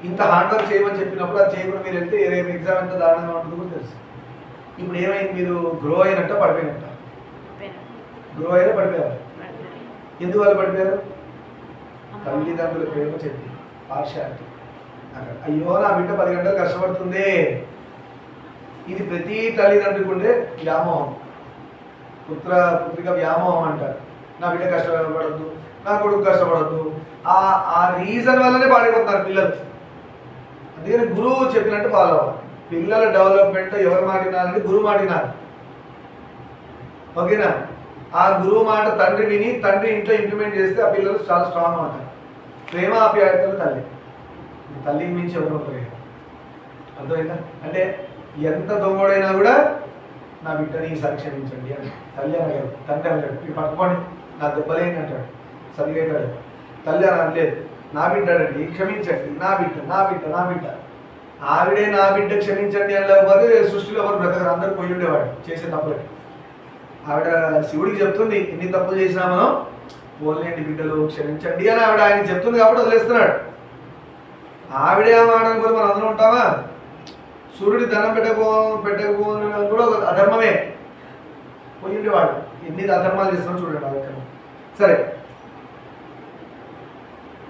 ఇంత హార్డ్ వర్క్ చేయమని చెప్పినప్పుడు అది చేయకుండా మీరు వెళ్తే రేపు ఎగ్జామ్ ఎంత దారుణంగా ఉంటుందో కూడా తెలుసు. ఇప్పుడు ఏమైంది? మీరు గ్రో అయినట్ట పడిపోయినట్ట? గ్రో అయినా పడిపోయారు. ఎందుకు వాళ్ళు పడిపోయారు? తల్లిదండ్రుల ప్రేమ చెప్పి పార్షియాలిటీ. అయ్యో నా బిడ్డ 10 గంటలు కష్టపడుతుంది. ఇది ప్రతి తల్లిదండ్రులకు ఉండే వ్యామోహం, పుత్రిక వ్యామోహం అంటారు. నా బిడ్డ కష్టపడద్దు, నా కొడుకు కష్టపడద్దు. ఆ రీజన్ వల్లనే పాడైపోతున్నారు పిల్లలు. అందుకని గురువు చెప్పినట్టు ఫాలో అవ్వాలి. పిల్లల డెవలప్మెంట్ ఎవరు మాటినారంటే గురువు మాటినారు. ఓకేనా? ఆ గురువు మాట తండ్రి విని తండ్రి ఇంట్లో ఇంప్లిమెంట్ చేస్తే ఆ పిల్లలు చాలా స్ట్రాంగ్ ఉంటారు. ప్రేమ ఆప్యాయతలు తల్లికి మించి ఎవరు ఉంటారు. అర్థమైందా? అంటే ఎంత దొంగోడైనా కూడా నా బిడ్డని సంక్షమించండి అని తల్లి అనగారు, తండ్రి అనగాడు. మీరు పట్టుకోండి, నా దెబ్బలేండి అంటాడు, సరిగా అవుతాడు. తల్లి అని అనలేదు, నా బిడ్డ అండి క్షమించండి, నా బిడ్డ నా బిడ్డ నా బిడ్డ. ఆవిడే నా బిడ్డ క్షమించండి అని లేకపోతే సృష్టిలో ఎవరు బ్రతకరు, అందరూ పోయి ఉండేవాడు చేసే తప్పులకి. ఆవిడ శివుడికి చెప్తుంది, ఎన్ని తప్పులు చేసినా మనం ఓన్లేండి బిడ్డలు క్షమించండి అని ఆవిడ ఆయన చెప్తుంది కాబట్టి వదిలేస్తున్నాడు. ఆవిడే ఆడని కూడా మనం అందరం ఉంటామా? సూర్యుడి దండం పెట్టకపో కూడా అధర్మమే. పోయి ఉండేవాడు. ఎన్ని అధర్మాలు చేస్తున్నాం చూడండి ఆ. సరే,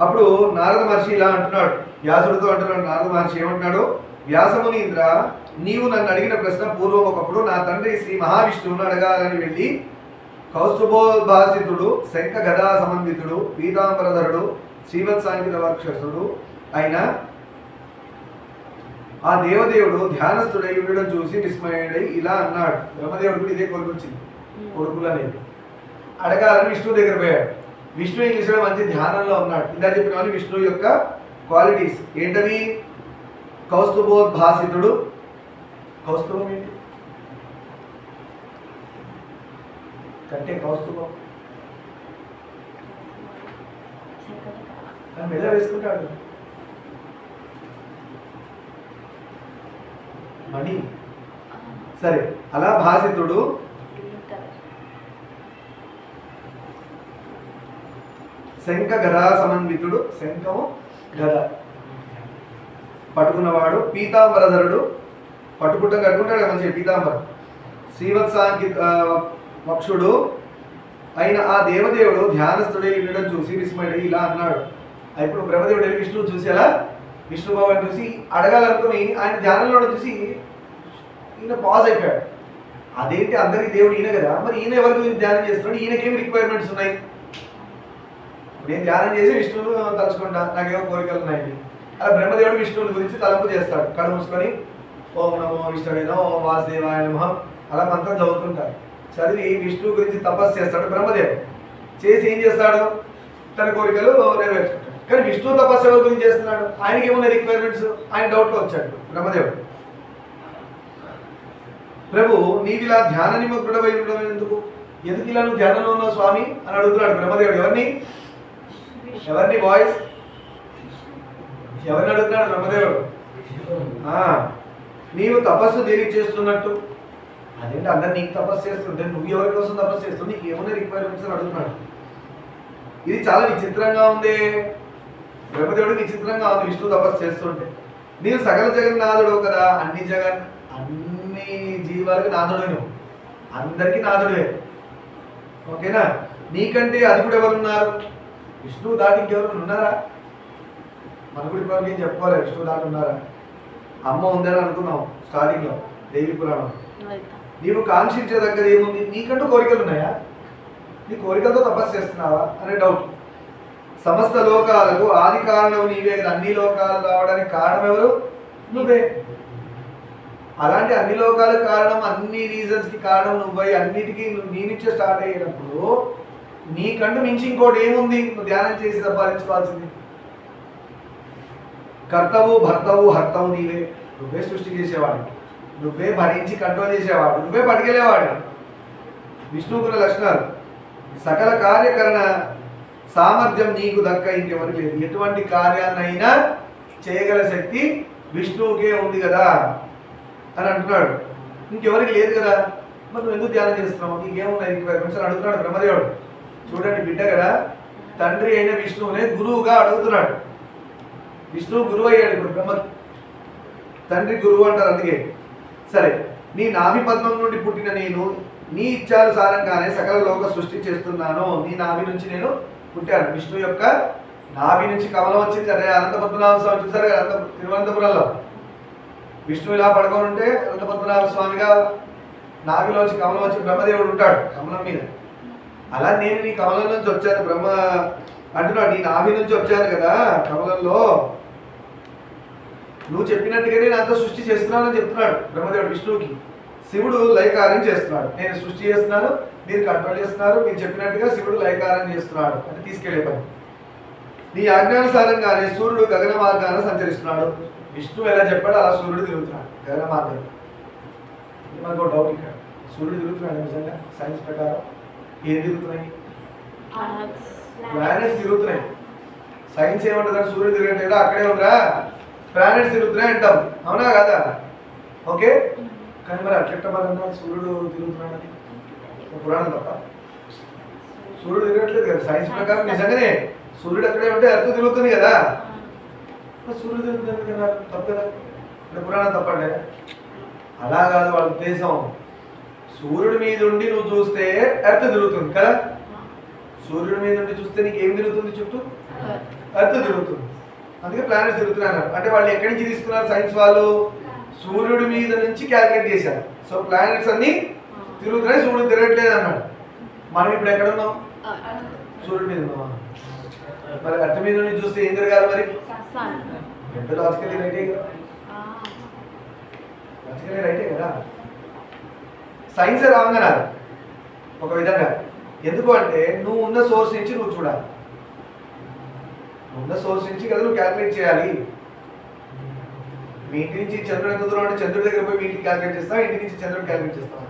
అప్పుడు నారద మహర్షి ఇలా అంటున్నాడు, వ్యాసుడితో అంటున్నాడు. నారద మహర్షి ఏమంటున్నాడు? వ్యాసముని ఇంద్ర, నీవు నన్ను అడిగిన ప్రశ్న పూర్వం ఒకప్పుడు నా తండ్రి శ్రీ మహావిష్ణువును అడగాలని వెళ్ళి కౌస్తుభోద్భాసితుడు, శంఖ గదా సమన్వితుడు, పీతాంబరధరుడు, శ్రీవత్సాంకిత వక్షసుడు అయిన ఆ దేవదేవుడు ధ్యానస్థుడై ఉండడం చూసి విస్మయుడై ఇలా అన్నాడు. బ్రహ్మదేవుడు కూడా ఇదే కోరుకొచ్చింది, కొడుకులు అనేది అడగాలని విష్ణువు దగ్గర పోయాడు. విష్ణు ఏం చేశాడు? మంచి ధ్యానంలో ఉన్నాడు. ఇలా చెప్పిన వాళ్ళు విష్ణువు యొక్క క్వాలిటీస్ ఏంటవి? కౌస్తుభోద్భాసితుడు. కౌస్తుభం ఏంటి? కంటే కౌస్తుభం మెల్ల వేసుకుంటాడు. మణి. సరే, అలా భాసితుడు, శంఖ గదా సమన్వితుడు, శంఖము గద పట్టుకున్నవాడు, పీతాంబరధరుడు, పట్టుకుంటా కట్టుకుంటాడు మంచిగా పీతాంబరం, శ్రీవత్సాంకిత వక్షుడు అయిన ఆ దేవదేవుడు ధ్యానస్థుడే ఉండడం చూసి విస్మయుడు ఇలా అన్నాడు. ఇప్పుడు బ్రహ్మదేవుడు వెళ్ళి విష్ణువు చూసి అలా విష్ణు భగవాన్ చూసి అడగాలనుకుని ఆయన ధ్యానంలో చూసి ఈయన పాజ్ అయిపోయాడు. అదేంటి, అందరికీ దేవుడు ఈయన కదా, మరి ఈయన ఎవరి గురించి ధ్యానం చేస్తున్నాడు? ఈయనకేం రిక్వైర్మెంట్స్ ఉన్నాయి? నేను ధ్యానం చేసి విష్ణువును తలుచుకుంటా, నాకేమో కోరికలు ఉన్నాయండి. అలా బ్రహ్మదేవుడు విష్ణువుని గురించి తలంపు చేస్తాడు. కళ్ళు మూసుకొని ఓం నమో విష్ణువే నమో ఓం వాసుదేవాయ నమః అలా మంత్రం చదువుతుంటారు. చదివి విష్ణువు గురించి తపస్సు చేస్తాడు బ్రహ్మదేవుడు. చేసి ఏం చేస్తాడు? తన కోరికలు నెరవేర్చుకుంటాడు. కానీ విష్ణువు తపస్సు ఎవరి గురించి చేస్తున్నాడు? ఆయనకి ఏమున్నాయి రిక్వైర్మెంట్స్? ఆయన డౌట్లో వచ్చాడు బ్రహ్మదేవుడు. ప్రభు, నీవిలా ధ్యాన నిమగ్నుడవై ఉండడం ఎందుకు ఇలా నువ్వు ధ్యానంలో ఉన్నావు స్వామి అని అడుగుతున్నాడు బ్రహ్మదేవుడు. ఎవరిని వాయిస్ ఎవరిని అడుగుతున్నాడు బ్రహ్మదేవుడు? నీవు తపస్సు దేనికి చేస్తున్నట్టు? అదేంటి, అందరు నీకు తపస్సు చేస్తుంటే నువ్వు ఎవరి కోసం తపస్సు చేస్తున్నావు? నీకు ఏమున్నాయి రిక్వైర్మెంట్స్ అని అడుగుతున్నాడు. ఇది చాలా విచిత్రంగా ఉంది. బ్రహ్మదేవుడు విచిత్రంగా ఉంది విష్ణువు తపస్సు చేస్తుంటే. నీవు సకల జగన్నాథుడు కదా, అన్ని జీవాలకు నాథుడు నువ్వు. అందరికీ నాథుడే. ఓకేనా? నీకంటే అధికుడు ఎవరున్నారు? విష్ణువు దాటి ఇంకెవరు ఉన్నారా? మన గుడి ఏం చెప్పుకోవాలి, విష్ణువు దాటి ఉన్నారా? అమ్మ ఉందని అనుకున్నాం స్టార్టింగ్లో దేవి పురాణం. నీవు కాంక్షించేదగ్గర ఏముంది? నీకంటూ కోరికలు ఉన్నాయా? నీ కోరికలతో తపస్సు చేస్తున్నావా అనే డౌట్. సమస్త లోకాలకు ఆది కారణం నీవే కదా. అన్ని లోకాలు రావడానికి కారణం ఎవరు? నువ్వే. అలాంటి అన్ని లోకాలకు కారణం, అన్ని రీజన్స్కి కారణం నువ్వై అన్నిటికీ నువ్వు నీ నుంచే స్టార్ట్ అయ్యేటప్పుడు నీకంటూ మించి ఇంకోటి ఏముంది నువ్వు ధ్యానం చేసి సంపాదించుకోవాల్సింది? కర్తవు భర్తవు హర్తవు నీవే. నువ్వే సృష్టి చేసేవాడు, నువ్వే భరించి కంట్రోల్ చేసేవాడు, నువ్వే పట్టుకెళ్ళేవాడు. విష్ణువుకున్న లక్షణాలు సకల కార్యకరణ సామర్థ్యం నీకు దక్క ఇంకెవరికి లేదు. ఎటువంటి కార్యాన్నైనా చేయగల శక్తి విష్ణువుకే ఉంది కదా అని అంటున్నాడు. ఇంకెవరికి లేదు కదా, మరి నువ్వు ఎందుకు ధ్యానం చేస్తున్నావు? నీకేమున్నాయి రిక్వైర్మెంట్స్ అని అడుగుతున్నాడు బ్రహ్మదేవుడు. చూడండి బిడ్డ కదా, తండ్రి అయిన విష్ణువునే గురువుగా అడుగుతున్నాడు. విష్ణువు గురువు అయ్యాడు ఇప్పుడు బ్రహ్మకి. తండ్రి గురువు అంటారు అందుకే. సరే, నీ నాభి పద్మం నుండి పుట్టిన నేను నీ ఇచ్చానుసారంగానే సకల లోక సృష్టి చేస్తున్నాను. నీ నాభి నుంచి నేను పుట్టాను. విష్ణు యొక్క నాభి నుంచి కమలం వచ్చింది కదా. అనంత పద్మనాభ స్వామి చూసారు కదా తిరువనంతపురంలో. విష్ణు ఇలా పడుకొని ఉంటే అనంత పద్మనాభ స్వామిగా నాభిలోంచి కమలం వచ్చి బ్రహ్మదేవుడు ఉంటాడు కమలం మీద. అలా నేను నీ కమలం నుంచి వచ్చాను బ్రహ్మ అంటున్నాడు. నీ నాభి నుంచి వచ్చాను కదా కమలంలో. నువ్వు చెప్పినట్టుగా నేను అంతా సృష్టి చేస్తున్నానని చెప్తున్నాడు బ్రహ్మదేవుడు విష్ణువుకి. శివుడు లయకార్యం చేస్తున్నాడు. నేను సృష్టి చేస్తున్నాను, మీరు కంట్రోల్ చేస్తున్నారు. మీరు చెప్పినట్టుగా శివుడు లయకార్యం చేస్తున్నాడు అంటే తీసుకెళ్లే పని. నీ ఆజ్ఞానుసారంగానే సూర్యుడు గగన మార్గాన సంచరిస్తున్నాడు. విష్ణువు ఎలా చెప్పాడు అలా సూర్యుడు తిరుగుతున్నాడు గగన మార్గం. మనకు ఒక డౌట్ ఇక్కడ, సూర్యుడు తిరుగుతున్నాడు నిజంగా సైన్స్ ప్రకారం ఏం తిరుగుతున్నాయి? ప్లానెట్స్ తిరుగుతున్నాయి. సైన్స్ ఏమంటుందని సూర్యుడు తిరిగేట అక్కడే ఉందిరా ప్లానెట్స్ తిరుగుతున్నాయి అంటాం, అవునా కదా? ఓకే, కానీ మరి అట్లెట్ట మరి సూర్యుడు తిరుగుతున్నాడని పురాణం తప్ప సూర్యుడు తిరగట్లేదు కదా సైన్స్ ప్రకారం. నిజంగానే సూర్యుడు అక్కడే ఉంటే ఎర్త్ తిరుగుతుంది కదా. సూర్యుడు తిరుగుతుంది కదా, తప్పు కదా? అంటే పురాణం తప్పండి. అలా కాదు వాళ్ళ ఉద్దేశం. సూర్యుడి మీద ఉండి నువ్వు చూస్తే ఎర్త్ తిరుగుతుంది కదా. సూర్యుడి మీద ఉండి చూస్తే నీకు ఏం తిరుగుతుంది? చుట్టూ ఎర్త్ తిరుగుతుంది. అందుకే ప్లానెట్స్ తిరుగుతున్నాయి. అంటే వాళ్ళు ఎక్కడి నుంచి తీసుకున్నారు సైన్స్ వాళ్ళు? సూర్యుడి మీద నుంచి క్యాల్కులేట్ చేశారు. సో ప్లానెట్స్ అన్ని తిరుగుతున్నాయి, సూర్యుడు తిరగట్లేదు అన్నాడు. మనం ఇప్పుడు ఎక్కడ ఉన్నాం? సూర్యుడి మీద ఉన్నాం. మరి ఎర్త్ మీద నుండి చూస్తే ఏం తిరగాలి మరి? ఎంత లాజికల్లీ రైటే కదా, లాజికల్లీ రైటే కదా. సైన్స్ రాంగన్నారు ఒక విధంగా. ఎందుకు అంటే నువ్వు ఉన్న సోర్స్ నుంచి నువ్వు చూడాలి. ఉన్న సోర్స్ నుంచి కదా నువ్వు క్యాల్కులేట్ చేయాలి. మీ ఇంటి నుంచి చంద్రుడు ఎంత దూరం అంటే చంద్రుడి దగ్గర పోయి మీ ఇంటికి క్యాల్కులేట్ చేస్తావు, ఇంటి నుంచి చంద్రుడు క్యాల్కులేట్ చేస్తావు,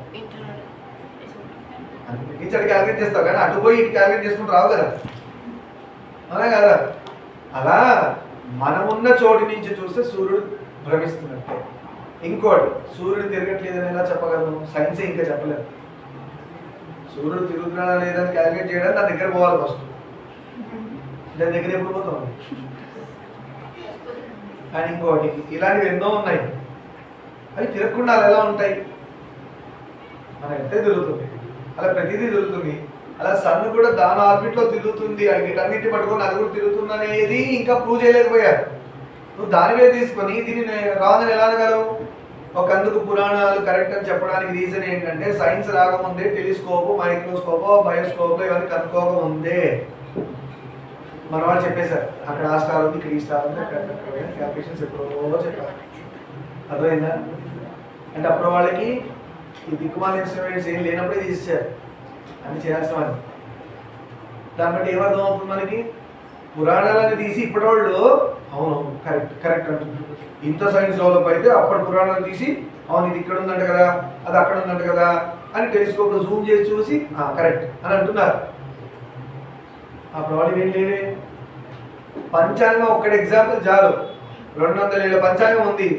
నుంచి అటు క్యాల్కులేట్ చేస్తావు. కానీ అటు పోయి ఇటు క్యాల్కులేట్ చేసుకుంటూ రావు కదా, అవునా కదా? అలా మనమున్న చోటు నుంచి చూస్తే సూర్యుడు భ్రమిస్తున్నట్టే. ఇంకోటి, సూర్యుడు తిరగట్లేదని ఎలా చెప్పగలను? సైన్సే ఇంకా చెప్పలేదు. సూర్యుడు తిరుగుతున్నాడా లేదని క్యాల్కులేట్ చేయడానికి నా దగ్గర పోవాలి ఫస్ట్. దాని దగ్గర ఎప్పుడు పోతాం? కానీ ఇంకోటి, ఇలాంటివి ఎన్నో ఉన్నాయి. అవి తిరగకుండా ఎలా ఉంటాయి? మన ఎంతే తిరుగుతుంది, అలా ప్రతిదీ తిరుగుతుంది. అలా సన్ కూడా దాని ఆర్బిట్లో తిరుగుతుంది. వీటన్నిటి పట్టుకొని అది కూడా తిరుగుతుంది అనేది ఇంకా ప్రూవ్ చేయలేకపోయారు. నువ్వు దాని మీద తీసుకొని దీన్ని రాదని ఎలా అనగలవు? ఒకందుకు పురాణాలు కరెక్ట్ అని చెప్పడానికి రీజన్ ఏంటంటే సైన్స్ రాకముందే టెలిస్కోపు, మైక్రోస్కోపు, బయోస్కోప్ ఇవన్నీ కనుక్కోకముందే మన వాళ్ళు చెప్పేశారు. అక్కడ ఆ స్టార్ ఉంది, ఇక్కడ ఈ స్టార్ ఉంది, అక్కడ క్యాల్కులేషన్స్ ఎప్పుడో చెప్పారు. అర్థమైందా? అంటే అప్పుడు వాళ్ళకి ఈ దిక్కుమాల ఇన్స్ట్రుమెంట్స్ ఏం లేనప్పుడే తీసేశారు అని చేయాల్సిన వాళ్ళు. దాన్ని బట్టి ఏమర్థం అవుతుంది మనకి? పురాణాలని తీసి ఇప్పటి వాళ్ళు అవును కరెక్ట్ కరెక్ట్ అంటున్నారు. ఇంత సైన్స్ డెవలప్ అయితే అప్పటి పురాణాలు తీసి అవును ఇది ఇక్కడ ఉందంట కదా, అది అక్కడ ఉందంట కదా అని టెలిస్కోప్లో జూమ్ చేసి చూసి కరెక్ట్ అని అంటున్నారు. అప్పుడు వాళ్ళు ఏం లేవే. పంచాంగం ఒక్కటి ఎగ్జాంపుల్ చాలు. 200 ఏళ్ళ పంచాంగం ఉంది.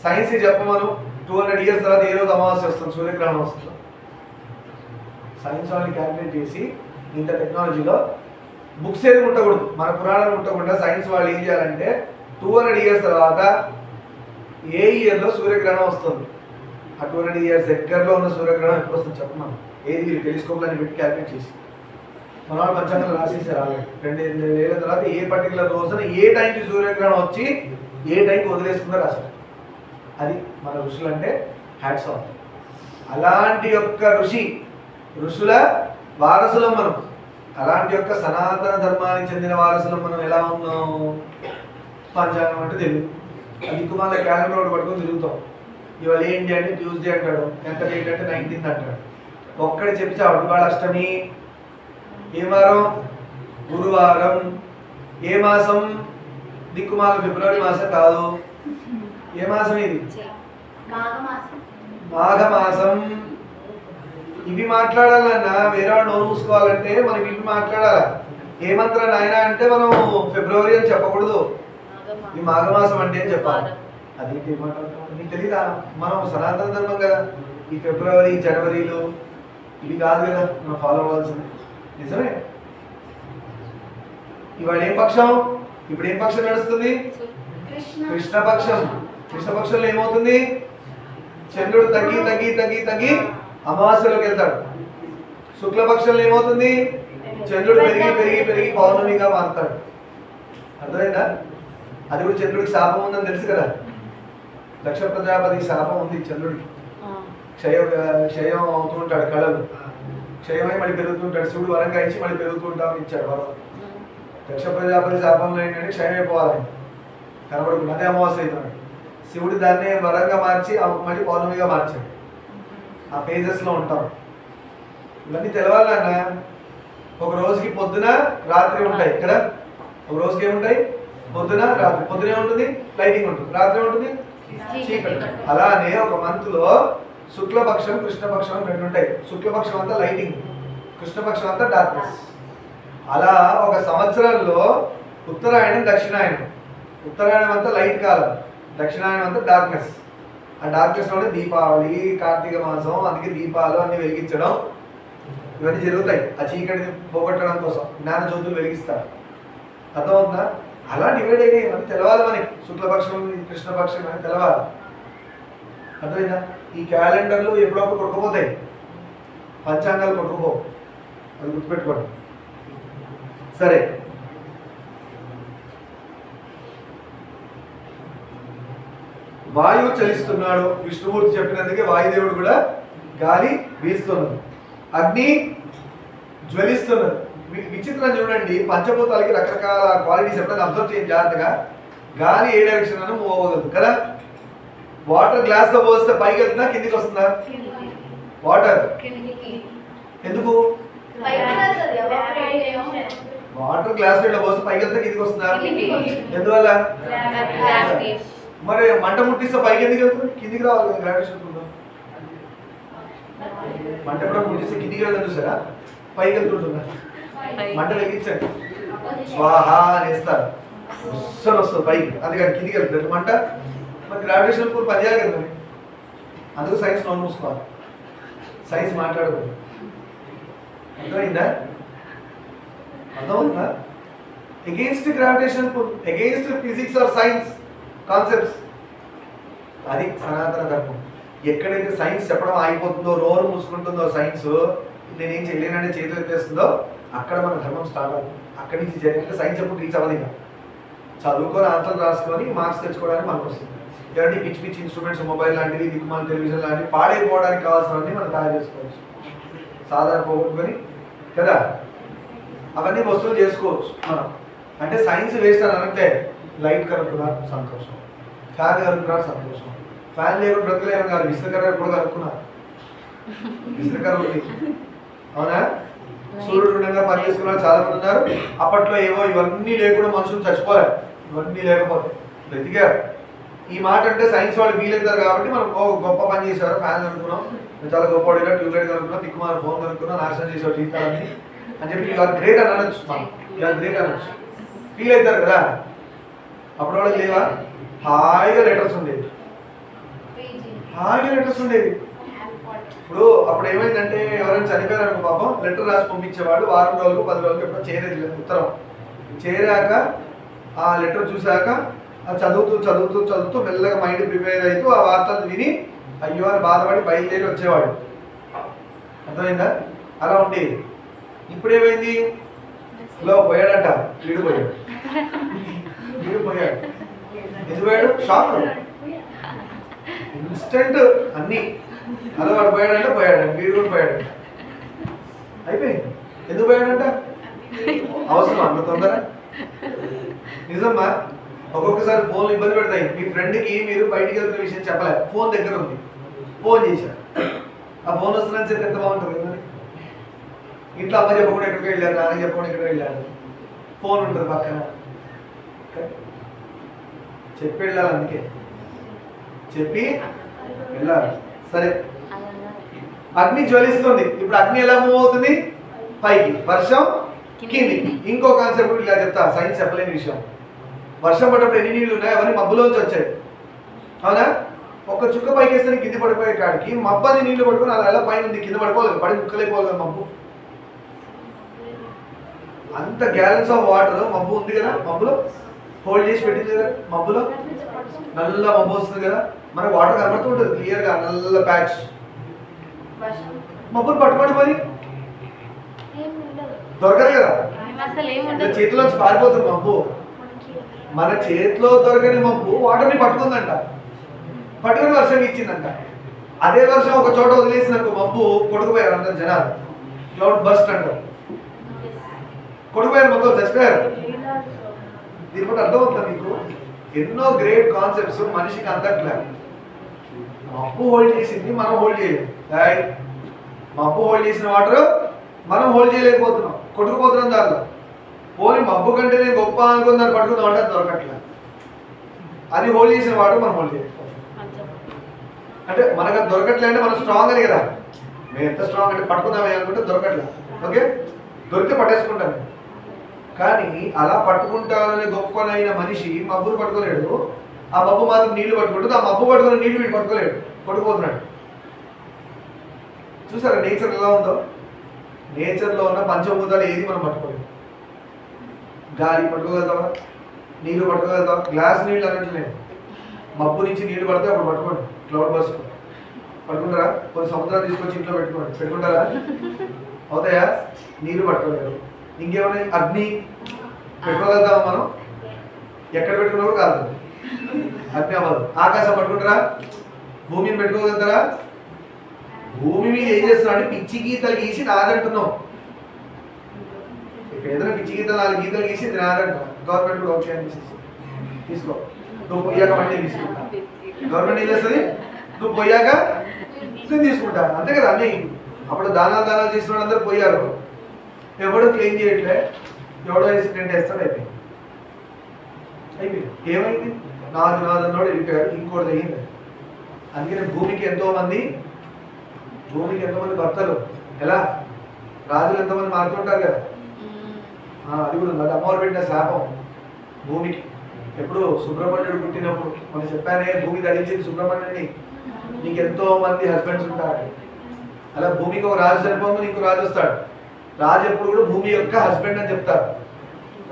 సైన్స్ చెప్పమను 200 ఇయర్స్ తర్వాత ఏ రోజు అమావాస్య వస్తుంది, సూర్యగ్రహణం వస్తుంది. సైన్స్ వాళ్ళని క్యాల్కులేట్ చేసి ఇంత టెక్నాలజీలో బుక్స్ ఏది ముట్టకూడదు, మన పురాణాలు ముట్టకుండా సైన్స్ వాళ్ళు ఏం చేయాలంటే 200 ఇయర్స్ తర్వాత ఏ ఇయర్లో సూర్యగ్రహణం వస్తుంది ఆ 200 ఇయర్స్ దగ్గరలో ఉన్న సూర్యగ్రహణం ఎప్పుడు వస్తుంది చెప్పమను. ఏది వీళ్ళు టెలిస్కోప్లని పెట్టి క్యాల్కులేట్ చేసి మన వాళ్ళు పంచాంగంలో రాసేసారు ఆల్రెడీ. 2,000 తర్వాత ఏ పర్టికులర్ రోజున ఏ టైంకి సూర్యగ్రహణం వచ్చి ఏ టైంకి వదిలేస్తుందో రాశారు. అది మన ఋషులు అంటే హ్యాట్స్ ఆఫ్. అలాంటి యొక్క ఋషుల వారసులం మనం. అలాంటి యొక్క సనాతన ధర్మానికి చెందిన వారసులం మనం. ఎలా ఉన్నాం? పంచాంగం అంటే తెలియదు, అది కుమార్ క్యాలెండర్ ఒకటి పట్టుకొని తిరుగుతాం. ఇవాళ ఏంటి అంటే ట్యూస్డే అంటాడు, ఎంత డేట్ అంటే 19th అంటాడు. ఒక్కడి చెప్పి చావడు. ఇవాళ అష్టమి, ఏ వారం? గురువారం. ఏ మాసం? దిక్కుమాల ఫిబ్రవరి మాసం కాదు. ఏ మాసం ఇది? మాఘమాసం. ఇవి మాట్లాడాలన్నా వేరే వాడు నోరు మూసుకోవాలంటే మనం ఇవి మాట్లాడాలి. ఏ మంత్రం నాయన అంటే మనం ఫిబ్రవరి అని చెప్పకూడదు, ఈ మాఘమాసం అంటే అని చెప్పాలి. అదేంటి మాట్లాడుతున్నాం నీకు తెలీదా? మనం సనాతన ధర్మం కదా. ఈ ఫిబ్రవరి జనవరిలు ఇవి కాదు కదా మనం ఫాలో అవ్వాల్సింది. నిజమే. ఇవాళ ఏం పక్షం? ఇప్పుడు ఏం పక్షం నడుస్తుంది? కృష్ణపక్షం. కృష్ణపక్షంలో ఏమవుతుంది? చంద్రుడు తగ్గి తగ్గి తగ్గి తగ్గి అమావాస్యలోకి వెళ్తాడు. శుక్లపక్షంలో ఏమవుతుంది? చంద్రుడు పెరిగి పెరిగి పెరిగి పౌర్ణమిగా మారుతాడు. అర్థమైందా? అది కూడా చంద్రుడికి శాపం ఉందని తెలుసు కదా. దక్ష ప్రజాపతికి శాపం ఉంది చంద్రుడికి. క్షయం అవుతూ ఉంటాడు, కళలు క్షయమై మళ్ళీ పెరుగుతుంటాడు. శివుడు వరంగా ఇచ్చి మళ్ళీ పెరుగుతుంటామని ఇచ్చాడు వరం. దక్ష ప్రజాపతి శాపంలో ఏంటంటే క్షయమైపోవాలి, కనబడుతుంది. అదే అమావాస్య అవుతున్నాడు. శివుడు దాన్ని వరంగా మార్చి మళ్ళీ పౌర్ణమిగా మార్చాడు. ఆ ఫేజెస్లో ఉంటాం. ఇవన్నీ తెలవాలన్నా ఒక రోజుకి పొద్దున రాత్రి ఉంటాయి ఇక్కడ. ఒక రోజుకి ఏముంటాయి? పొద్దున రాత్రి. పొద్దున ఏముంటుంది? లైటింగ్ ఉంటుంది. రాత్రి ఉంటుంది చీకటి. అలానే ఒక మంత్లో శుక్లపక్షం కృష్ణపక్షం రెండు ఉంటాయి. శుక్లపక్షం అంతా లైటింగ్, కృష్ణపక్షం అంతా డార్క్నెస్. అలా ఒక సంవత్సరంలో ఉత్తరాయణం దక్షిణాయనం. ఉత్తరాయణం అంతా లైట్ కాలం, దక్షిణాయనం అంతా డార్క్నెస్. ఆ డార్క్నెస్లోనే దీపావళి, కార్తీక మాసం, అందుకే దీపాలు అన్ని వెలిగించడం ఇవన్నీ జరుగుతాయి. ఆ చీకటిని పోగొట్టడం కోసం జ్ఞాన జ్యోతులు వెలిగిస్తారు. అర్థమవుతుందా? అలా డివైడ్ అయినాయి. మనకి తెలవాలి. మనకి శుక్లపక్షం కృష్ణపక్షం అని తెలవాలి. అర్థమైందా? ఈ క్యాలెండర్లు ఎప్పుడప్పుడు కొట్టుకుపోతాయి, పంచాంగాలు కొట్టుకుపో, అది గుర్తుపెట్టుకోండి. సరే, వాయువు చలిస్తున్నాడు. విష్ణుమూర్తి చెప్పినందుకే వాయుదేవుడు కూడా గాలి వీస్తున్నది, అగ్ని జ్వలిస్తున్నది. విచిత్రం చూడండి, పంచభూతాలకి రకరకాల క్వాలిటీస్ ఎప్పుడైనా అబ్జర్వ్ చేయండి జాగ్రత్తగా. గాలి ఏ డైరెక్షన్ అని మూవ్ అవ్వగలదు కదా. వాటర్ గ్లాస్ లో పోస్తే పైకి వెళ్తుందా కిందికి వస్తుందా? వాటర్ ఎందుకు? వాటర్ గ్లాస్ లో పోస్తే పైకి వెళ్తే కిందికి వస్తుందా? ఎందువల్ల? మరి మంట ముట్టిస్తే పైకి ఎందుకు వెళ్తుంది? కిందికి రావాలి, గ్రావిటేషన్ ఉందా? మంట ఎప్పుడో ముట్టిస్తే కిందికి వెళ్ళడం చూసారా? పైకి వెళ్తుంటుందా? మంట వెలిగించండి, స్వాహా అని వేస్తారు, వస్తుంది పైకి, అందుకని కిందికి వెళ్తుంది మంట. మరి గ్రావిటేషన్ పూల్ పనిచేయాలి కదా. మరి అందుకు సైన్స్ నోన్ మూసుకోవాలి, సైన్స్ మాట్లాడకూడదు. అర్థమైందా? అర్థమవుతుందా? Against gravitation pull, against physics or science concepts. అది సనాతన ధర్మం. ఎక్కడైతే సైన్స్ చెప్పడం ఆగిపోతుందో, నోరు మూసుకుంటుందో, సైన్స్ నేనేం చేయలేనంటే చేతులు ఎత్తేస్తుందో, అక్కడ మన ధర్మం స్టార్ట్ అవుతుంది. అక్కడి నుంచి జరిగితే సైన్స్ ఎప్పుడు రీచ్ అవ్వదు. ఇంకా చదువుకొని ఆన్సర్లు రాసుకొని మార్క్స్ తెచ్చుకోవడానికి మనకు వస్తుంది. ఇలాంటి పిచ్చి పిచ్చి ఇన్స్ట్రుమెంట్స్, మొబైల్ లాంటివి, దిక్కుమాల టెలివిజన్ లాంటివి పాడైపోవడానికి కావాల్సినవన్నీ మనం తయారు చేసుకోవచ్చు. సాధారణ పోగొట్టుకొని కదా అవన్నీ వస్తువులు చేసుకోవచ్చు మనం. అంటే సైన్స్ వేస్ట్ అని అంటే లైట్ కనుక్కున్నారు సంతోషం, ఫ్యాన్ కనుక్కున్నారు సంతోషం. ఫ్యాన్ లేకుండా బ్రతకలేము కాదు, విశ్వకర్ర కూడా కనుక్కున్నారు. విశ్వకర్ర ఉంది, అవునా? సూర్యుడు ఉండగా పనిచేసుకున్నారు చాలా మంది ఉన్నారు. అప్పట్లో ఏవో ఇవన్నీ లేకుండా మనుషులు చచ్చిపోలేరు, ఇవన్నీ లేకపోతే బ్రతికారు. ఈ మాట అంటే సైన్స్ వాళ్ళు వీలవుతారు కాబట్టి మనం గొప్ప పని చేశారు. ఫ్యాన్ కనుక్కున్నాం, చాలా గొప్పవాడిగా, ట్యూబ్లైట్ కనుక్కున్నాం, తిక్కుమాల ఫోన్ కనుక్కున్నాం, నాశనం చేసావు జీవితాలని అని చెప్పి ఇవాళ గ్రేట్ అని అనొచ్చు. మనం ఇవాళ గ్రేట్ అనొచ్చు, ఫీల్ అవుతారు కదా. అప్పుడు వాళ్ళకి లేవా? హాయిగా లెటర్స్ ఉండేవి, హాయిగా లెటర్స్ ఉండేవి. ఇప్పుడు అప్పుడు ఏమైందంటే ఎవరైనా చనిపోయారనుకో పాపం, లెటర్ రాసి పంపించేవాడు. వారం రోజులకు 10 రోజులకు ఎప్పుడో చేరేది ఉత్తరం. చేరాక ఆ లెటర్ చూశాక చదువుతూ చదువుతూ చదువుతూ మెల్లగా మైండ్ ప్రిపేర్ అవుతూ ఆ వార్తలు విని అయ్యో అని బాధపడి బయలుదేరి వచ్చేవాడు. అర్థమైందా? అలా ఉండేది. ఇప్పుడు ఏమైంది? లో పోయాడంట, వీడిపోయాడు. వీడిపోయాడు. ఎందుకు పోయాడు? షాక్, ఇన్స్టెంట్ అన్నీ. అలా వాడు పోయాడంటే పోయాడు, వీడు కూడా పోయాడు. అయిపోయింది. ఎందుకు పోయాడంట? అవసరం అంత తొందర? నిజమ్మా. ఒక్కొక్కసారి ఫోన్లు ఇబ్బంది పెడతాయి. మీ ఫ్రెండ్కి మీరు బయటికి వెళ్తున్న విషయం చెప్పలేదు, ఫోన్ దగ్గర ఉంది, ఫోన్ చేశారు. ఆ ఫోన్ వస్తుందని చెప్పి ఎంత బాగుంటుంది కదా. ఇంట్లో అమ్మ చెప్పకుండా ఎక్కడికి వెళ్ళారు, నాన్న చెప్పకుండా ఎక్కడికి వెళ్ళారు, ఫోన్ ఉంటుంది పక్కన, చెప్పి వెళ్ళాలి. అందుకే చెప్పి వెళ్ళాలి. సరే, అగ్ని జ్వలిస్తుంది. ఇప్పుడు అగ్ని ఎలా మూవ్ అవుతుంది? పైకి, వర్షం కిందికి. ఇంకో కాన్సెప్ట్ ఇలా చెప్తా, సైన్స్ చెప్పలేని విషయం. వర్షం పడ్డప్పుడు ఎన్ని నీళ్లు ఉన్నాయి? అవన్నీ మబ్బులోంచి వచ్చాయి, అవునా? ఒక చుక్క పైకి వేస్తే కింద పడిపోయే కాడికి మబ్బని నీళ్లు పడుకుని అలా ఎలా పైన ఉంది, కింద పడిపోలేదు, పడి ముక్కలైపోవాలి కదా మబ్బు. అంత గ్యాలన్స్ ఆఫ్ వాటర్ మబ్బు ఉంది కదా, మబ్బులో హోల్డ్ చేసి పెట్టింది కదా. మబ్బులో నల్ల మబ్బు వస్తుంది కదా, మనకు వాటర్ కనబడుతూ ఉంటుంది క్లియర్గా, నల్ల ప్యాచ్. మబ్బులు పట్టుకోండి, మరి దొరకదు కదా, చేతిలోంచి పారిపోతుంది మబ్బు. మన చేతిలో దొరకని మబ్బు వాటర్ని పట్టుకుందంట, పట్టుకుని వర్షం ఇచ్చిందంట. అదే వర్షం ఒక చోట వదిలేసినట్టు మబ్బు కొట్టుకుపోయారు అందరు జనాలు, క్లౌడ్ బస్ట్ అంటారు. కొట్టుకుపోయారు, మొత్తం చచ్చిపోయారు. దీని బట్టి అర్థమవుతుంది మీకు. ఎన్నో గ్రేట్ కాన్సెప్ట్స్ మనిషికి అందట్లేదు. మబ్బు హోల్డ్ చేసింది, మనం హోల్డ్ చేయలేము. మబ్బు హోల్డ్ చేసిన వాటర్ మనం హోల్డ్ చేయలేకపోతున్నాం, కొట్టుకుపోతున్నాం దానిలో. పోనీ మబ్బు కంటే నేను గొప్ప అనుకుని దాన్ని పట్టుకుందాం అంటే దొరకట్లేదు. అది హోల్డ్ చేసిన వాటర్ మనం హోల్డ్ చేయలేకపోతున్నాం. అంటే మనకు దొరకట్లే అంటే మనం స్ట్రాంగ్ అని కదా. మేము ఎంత స్ట్రాంగ్ అంటే పట్టుకుందామే అనుకుంటే దొరకట్లేదు. ఓకే, దొరికితే పట్టేసుకుంటాను. కానీ అలా పట్టుకుంటాననే గొప్పనైన మనిషి మబ్బును పట్టుకోలేడు. ఆ మబ్బు మాత్రం నీళ్లు పట్టుకుంటుంది, ఆ మబ్బు పట్టుకునే నీళ్లు వీడు పట్టుకోలేడు, కొట్టుకుపోతున్నాడు. చూసారా నేచర్ ఎలా ఉందో? నేచర్లో ఉన్న పంచభూతాలు ఏది మనం పట్టుకోలేము. గాలి పట్టుకోగలుగుతావా? నీళ్ళు పట్టుకోగలుగుతావా? గ్లాస్ నీళ్ళు అన్నట్లేదు. మబ్బు నుంచి నీళ్లు పడితే అప్పుడు పట్టుకోండి, క్లౌడ్ బస్ట్ పట్టుకుంటారా? కొన్ని సముద్రాలు తీసుకొచ్చి ఇంట్లో పెట్టుకుంటారా? అవుతాయా? నీళ్ళు పట్టుకోలేరు. ఇంకేమైనా అగ్ని పెట్టుకోగలుగుతామా మనం? ఎక్కడ పెట్టుకున్నా కూడా కాదు, అగ్ని అవ్వదు. ఆకాశం పట్టుకుంటారా? భూమిని పెట్టుకోగలుగుతారా? భూమి మీద ఏం చేస్తున్నావు అంటే పిచ్చి గీతలు గీసి నాదంటున్నావు. ఇక్కడ ఏదైనా పిచ్చి గీతలు 4 గీతలు గీసి ఇది నాదంటావు. గవర్నమెంట్ కూడా ఓకే అని తీసుకో, నువ్వు పోయాక మళ్ళీ తీసుకుంటా. గవర్నమెంట్ ఏం చేస్తుంది? నువ్వు పోయాక నేను తీసుకుంటా, అంతే కదా. అన్నీ అప్పుడు దానాలు చేసిన వాళ్ళందరూ పోయారు, ఎవడో క్లెయిమ్ చేయట్లే, ఎవడో వేసి 10 వేస్తాడు, అయిపోయింది. ఏమైంది? నాది అన్నోడు వెళ్ళిపోయాడు, ఇంకోటి అయ్యింది. అందుకని భూమికి ఎంతోమంది భర్తలు. ఎలా? రాజులు ఎంతోమంది మారుతుంటారు కదా, అది కూడా ఉంది. అది అమ్మవారు పెట్టిన శాపం భూమికి. ఎప్పుడు సుబ్రహ్మణ్యుడు పుట్టినప్పుడు మనం చెప్పానే, భూమి ధరించింది సుబ్రహ్మణ్యుడిని, నీకు ఎంతో మంది హస్బెండ్స్ ఉంటారు. అలా భూమికి ఒక రాజు చనిపోతుంది, ఇంకో రాజు వస్తాడు. రాజు ఎప్పుడు కూడా భూమి యొక్క హస్బెండ్ అని చెప్తారు.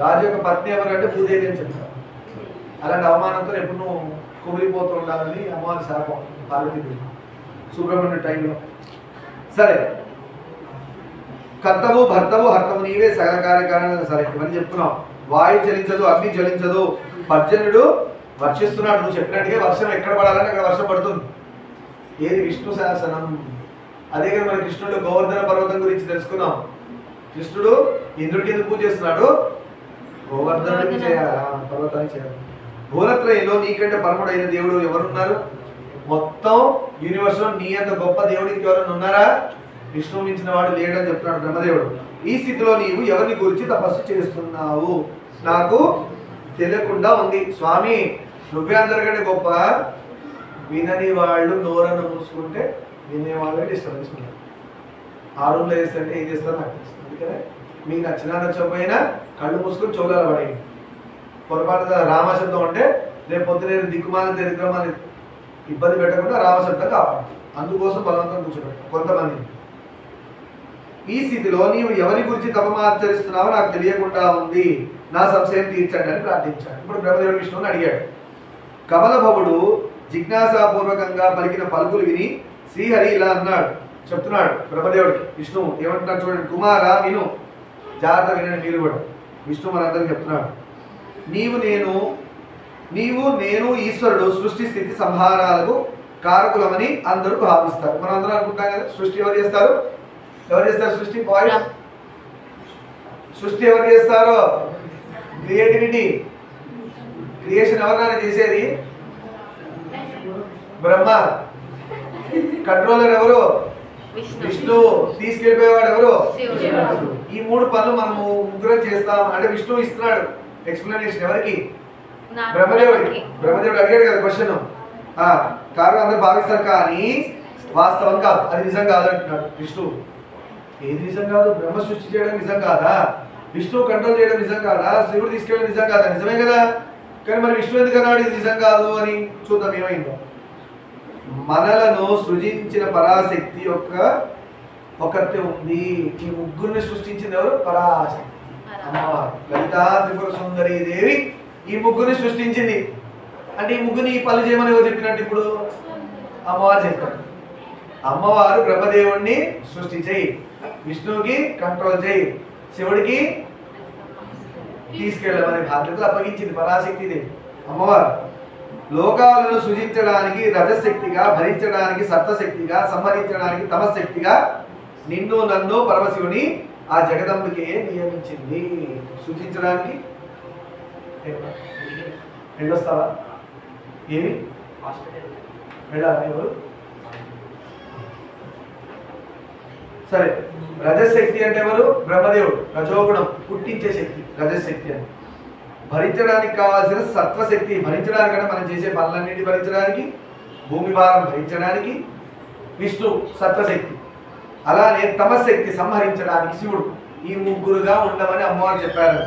రాజు యొక్క పత్ని ఎవరంటే భూదేవి అని చెప్తారు. అలాంటి అవమానంతో ఎప్పుడు నువ్వు కుమిలిపోతూ ఉండాలని అమ్మవారి శాపం పార్వతీదేవి సుబ్రహ్మణ్యుడి టైంలో. సరే, కర్తవు భర్తవు హర్తవు నీవే సకల కార్యకారణాలు. సరే, ఇవన్నీ చెప్తున్నాం. వాయు చలించదు, అగ్ని జ్వలించదు, పర్జన్యుడు వర్షిస్తున్నాడు. నువ్వు చెప్పినట్టుగా వర్షం ఎక్కడ పడాలని అక్కడ వర్షం పడుతుంది. ఏది? విష్ణు శాసనం. అదే కదా మన కృష్ణుడు గోవర్ధన పర్వతం గురించి తెలుసుకున్నాం. కృష్ణుడు ఇంద్రుడికి ఎందుకు పూజ చేస్తున్నాడు? గోవర్ధనుడికి చేయాలి, పర్వతానికి చేయాలి. భూనత్రయంలో నీకంటే పరముడైన దేవుడు ఎవరున్నారు? మొత్తం యూనివర్స్ లో నీ అంత గొప్ప దేవుడికి ఎవరైనా ఉన్నారా? విష్ణువు మించిన వాడు లేడని చెప్తున్నాడు బ్రహ్మదేవుడు. ఈ స్థితిలో నీవు ఎవరిని గురించి తపస్సు చేస్తున్నావు? నాకు తెలియకుండా ఉంది. స్వామి, నువ్వే అందరికంటే గొప్ప. వినని వాళ్ళు నోరನ್ನು మూసుకుంటే వినేవాళ్ళే డిస్టర్బెన్స్ ఉన్నారు. ఆ రూమ్లో వేస్తుంటే ఏం చేస్తారు నాకు తెలుసు. అందుకనే మీకు నచ్చకపోయినా కళ్ళు మూసుకొని చోళాలు పడేయండి. పొరపాటుగా రామశబ్దం అంటే రేపు పొద్దున దిక్కుమాలని దరిద్రమాలని ఇబ్బంది పెట్టకుండా రామశబ్దం కావాలి. అందుకోసం బలవంతం కూర్చోబెట్టారు కొంతమంది. ఈ స్థితిలో నీవు ఎవరి గురించి తపమాచరిస్తున్నావో నాకు తెలియకుండా ఉంది, నా సంశయం తీర్చండి అని ప్రార్థించాడు. ఇప్పుడు బ్రహ్మదేవుడు విష్ణువుని అడిగాడు. కమలభవుడు జిజ్ఞాసాపూర్వకంగా పలికిన పలుకులు విని శ్రీహరి ఇలా అన్నాడు, చెప్తున్నాడు బ్రహ్మదేవుడికి. విష్ణువు ఏమంటున్నాడు చూడండి, కుమారా విను, జాగ్రత్త వినండి మీరు కూడా. విష్ణు మనందరికి చెప్తున్నాడు, నీవు నేను ఈశ్వరుడు సృష్టి స్థితి సంహారాలకు కారకులమని అందరూ భావిస్తారు. మనం అందరం అనుకుంటాం కదా, సృష్టి ఎవరు చేస్తారు? సృష్టి బాయ్స్. సృష్టి ఎవరు చేస్తారో? క్రియేటివిటీ, క్రియేషన్ ఎవరైనా చేసేది? బ్రహ్మ. కంట్రోలర్ ఎవరు? విష్ణు. తీసుకెళ్ళిపోయేవాడు ఎవరు? ఈ 3 పనులు మనము ముగ్గురం చేస్తాం అంటే విష్ణు ఇస్తున్నాడు ఎక్స్ప్లెనేషన్ ఎవరికి? బ్రహ్మదేవుడికి. బ్రహ్మదేవుడు అడిగాడు కదా క్వశ్చన్. కారణం అందరూ భావిస్తారు కానీ వాస్తవం కాదు, అది నిజం కాదు అంటున్నాడు విష్ణు. ఏది నిజం కాదు? బ్రహ్మ సృష్టి చేయడం నిజం కాదా? విష్ణువు కంట్రోల్ చేయడం నిజం కాదా? శివుడు తీసుకెళ్ళడం నిజం కాదా? నిజమే కదా. కానీ మరి విష్ణు ఎందుకు అన్నాడు ఇది నిజం కాదు అని? చూద్దాం ఏమైందో. మనలను సృజించిన పరాశక్తి ఒకటి ఉంది. ఈ ముగ్గురిని సృష్టించింది ఎవరు? పరాశక్తి అమ్మవారు. లలితా త్రిపుర సుందరీ దేవి ఈ ముగ్గురిని సృష్టించింది. అంటే ఈ ముగ్గురిని ఈ పనులు చేయమని ఎవరు చెప్పినట్టు? ఇప్పుడు అమ్మవారు చెప్పారు. అమ్మవారు బ్రహ్మదేవుడిని సృష్టి చేయి, విష్ణువుకి కంట్రోల్ చేయి, శివుడికి తీసుకెళ్ళమనే బాధ్యతలు అప్పగించింది పరాశక్తి దేవి అమ్మవారు. లోకాలను సృజించడానికి రజశక్తిగా, భరించడానికి సప్తశక్తిగా, సంహరించడానికి తమశక్తిగా నిన్ను నన్ను పరమశివుని ఆ జగదంబికే నియమించింది. సృజించడానికి వెళ్ళొస్తావా? ఏమి వెళ్ళాలా ఎవరు? సరే, రజశక్తి అంటే ఎవరు? బ్రహ్మదేవుడు. రజోగుణం, పుట్టించే శక్తి రజశక్తి అని. భరించడానికి కావాల్సిన సత్వశక్తి, భరించడానికంటే మనం చేసే పనులన్నింటి భరించడానికి, భూమి భారం భరించడానికి విష్ణు సత్వశక్తి. అలానే తమశక్తి సంహరించడానికి శివుడు. ఈ ముగ్గురుగా ఉండమని అమ్మవారు చెప్పారు.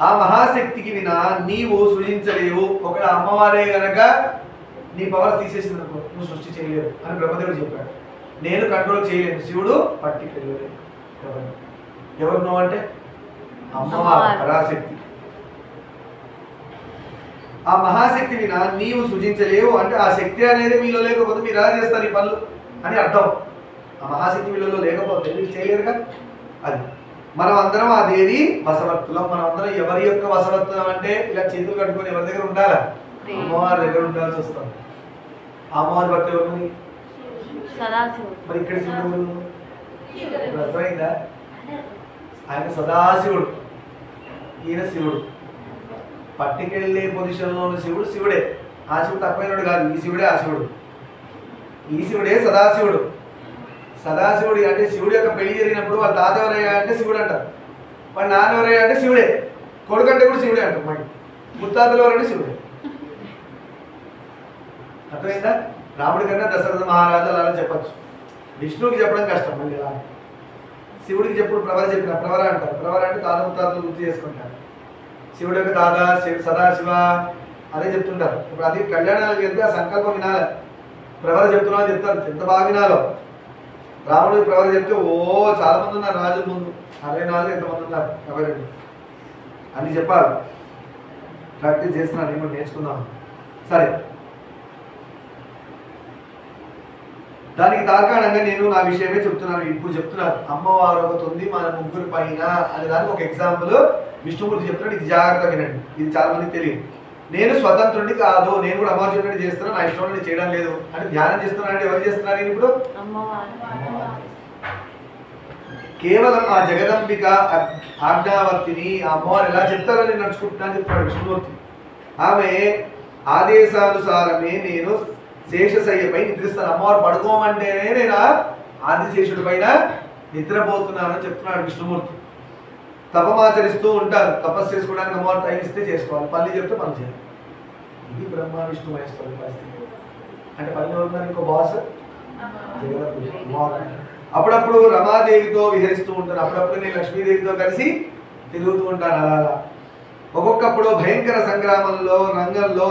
ఆ మహాశక్తికి వినా నీవు సృజించలేవు. ఒకవేళ అమ్మవారే గనక నీ పవర్ తీసేసినందుకు నువ్వు సృష్టి చేయలేవు అని బ్రహ్మదేవుడు చెప్పాడు. నేను కంట్రోల్ చేయలేను, శివుడు పట్టుకెళ్ళలేదు. ఎవరు నువ్వు అంటే? అమ్మవారు పరాశక్తి. ఆ మహాశక్తి వినా నీవు సృజించలేవు అంటే ఆ శక్తి అనేది మీలో లేకపోతే మీరు ఎలా చేస్తారు ఈ పనులు అని అర్థం. ఆ మహాశక్తి మీలో లేకపోతే మీరు చేయలేరుగా. అది మనం అందరం ఆ దేవి వశవర్తులం. మనం అందరం ఎవరి యొక్క వశవర్తులం అంటే ఇలా చేతులు కట్టుకొని ఎవరి దగ్గర ఉండాలా? అమ్మవారి దగ్గర ఉండాల్సి వస్తాం. అమ్మవారి భక్తి ఎవరు? మరి ఇక్కడ శివుడు అర్థమైందా? ఆయన సదాశివుడు, ఈయన శివుడు. పట్టుకెళ్ళే పొజిషన్లో ఉన్న శివుడు శివుడే. ఆ శివుడు తక్కువైనడు కాదు, ఈ శివుడే ఆ శివుడు. ఈ శివుడే సదాశివుడు. సదాశివుడు అంటే శివుడు యొక్క పెళ్లి జరిగినప్పుడు వాళ్ళ తాత ఎవరయ్యా అంటే శివుడు అంటారు, వాళ్ళ నాన్న ఎవరయ్యా అంటే శివుడే, కొడుకంటే కూడా శివుడే అంటారు, మళ్ళీ ముత్తాతలు ఎవరంటే శివుడే. అర్థమైందా? రాముడి కన్నా దశరథ మహారాజు అలా చెప్పచ్చు. విష్ణువుకి చెప్పడం కష్టం. మళ్ళీ ఇలా శివుడికి చెప్పుడు ప్రవర చెప్పిన ప్రవర అంటారు. ప్రవర అంటే తాత ముత్తాతలు గుర్తు చేసుకుంటారు. శివుడు యొక్క తాత సదాశివ అదే చెప్తుంటారు. ఇప్పుడు అది కళ్యాణాలకు వెళ్తే ఆ సంకల్పం వినాలి. ప్రవర చెప్తున్నా అని చెప్తారు, ఎంత బాగా వినాలో. రాముడికి ప్రవర చెప్తే చాలా మంది ఉన్నారు రాజుల ముందు, 64 ఎంతమంది ఉన్నారు, 42 అన్ని చెప్పాలి. ప్రాక్టీస్ చేస్తున్నాను, నేను కూడా నేర్చుకున్నాను. సరే, దానికి తార్కాణంగా నేను నా విషయమే చెప్తున్నాను. ఇప్పుడు చెప్తున్నాను అమ్మవారు ఒకటి ఉంది మన ముగ్గురు పైన అనే దానికి ఒక ఎగ్జాంపుల్ విష్ణుమూర్తి చెప్తున్నాడు. ఇది జాగ్రత్తగా వినండి, ఇది చాలా మందికి తెలియదు. నేను స్వతంత్రుడిని కాదు, నేను కూడా అమ్మవారు చెప్పినట్టు చేస్తున్నాను, నా ఇష్టం నేను చేయడం లేదు అంటే ధ్యానం చేస్తున్నాను అంటే ఎవరు చేస్తున్నారు? నేను ఇప్పుడు కేవలం ఆ జగదంబిక ఆజ్ఞావర్తిని అమ్మవారు ఎలా చెప్తారో నేను నడుచుకుంటున్నాను చెప్తున్నాడు విష్ణుమూర్తి. ఆమె ఆదేశానుసారమే నేను శేషశయ్యపై నిద్రిస్తాను. అమ్మవారు పడుకోమంటేనే నేను ఆదిశేషుడి పైన నిద్రపోతున్నానని చెప్తున్నాడు విష్ణుమూర్తి. తపమాచరిస్తూ ఉంటాను, తపస్సు చేసుకోవడానికి అమ్మవారు టైం ఇస్తే చేసుకోవాలి, పని చెప్తే పని చేయాలి. ఇది బ్రహ్మ విష్ణు మహేశ్వరుడి పరిస్థితి. అంటే పని ఉన్నారు ఇంకో బాస్ అప్పుడప్పుడు రమాదేవితో విహరిస్తూ ఉంటాను, అప్పుడప్పుడు నేను లక్ష్మీదేవితో కలిసి తిరుగుతూ ఉంటాను. అలా ఒక్కొక్కప్పుడు భయంకర సంగ్రామంలో రంగంలో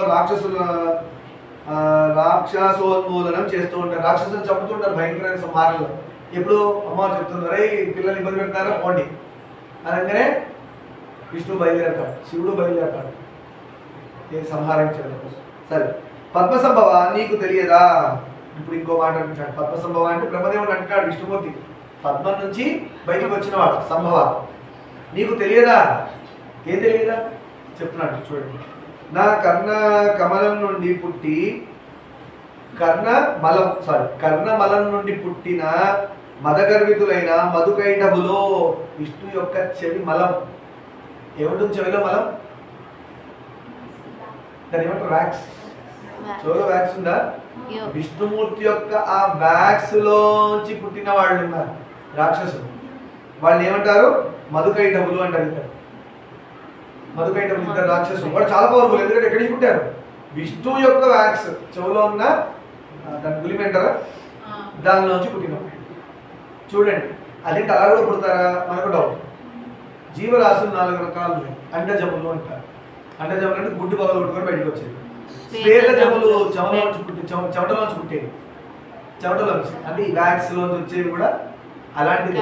రాక్షసోన్మూలనం చేస్తూ ఉంటారు, రాక్షసులు చంపుతుంటారు భయంకరమైన సంహారంలో. ఇప్పుడు అమ్మవారు చెప్తున్నారు, రే పిల్లలు ఇబ్బంది పెడతారా పోండి అనగానే విష్ణు బయలుదేరతాడు, శివుడు బయలుదేరతాడు నేను సంహారించడం కోసం. సరే, పద్మసంభవ నీకు తెలియదా? ఇప్పుడు ఇంకో మాట అంటాడు. పద్మసంభవ అంటే బ్రహ్మదేవుడు అంటాడు విష్ణుమూర్తి, పద్మం నుంచి బయటకు వచ్చినవాడు సంభవ, నీకు తెలియదా? ఏం తెలియదా చెప్తున్నాడు చూడండి. నా కర్ణ కమలం నుండి పుట్టి కర్ణమలం నుండి పుట్టిన మదగర్వితులైన మధుకైటభులో విష్ణు యొక్క చెవి మలం. ఏముంటుంది చెవిలో మలం? దాని ఏమంటారు? వ్యాక్స్. చెవిలో వ్యాక్స్ ఉందా? విష్ణుమూర్తి యొక్క ఆ వ్యాక్స్ లోంచి పుట్టిన వాళ్ళు ఉన్నారు రాక్షసులు. వాళ్ళు ఏమంటారు? మధుకైటభులు అంటారు. మధుకైటభులు ఇద్దరు రాక్షసులు. వాళ్ళు చాలా పవర్ఫుల్. ఎందుకంటే ఎక్కడికి పుట్టారు? విష్ణు యొక్క వ్యాక్స్ చెవిలో ఉన్న దాని గులిమెంటారా దానిలోంచి పుట్టిన. చూడండి, అదేంటి అలా కూడా పుడతారా? మనకు డౌట్. జీవరాశులు 4 రకాలు ఉన్నాయి. అండజములు అంటారు. అండజములు అంటే గుడ్డు పగలు కొట్టుకొని బయటకు వచ్చేది. శ్వేతజములు చెమటలోంచి పుట్టేవి. చెమటలోంచి అంటే ఈ వ్యాక్స్ లోంచి వచ్చేవి కూడా అలాంటివి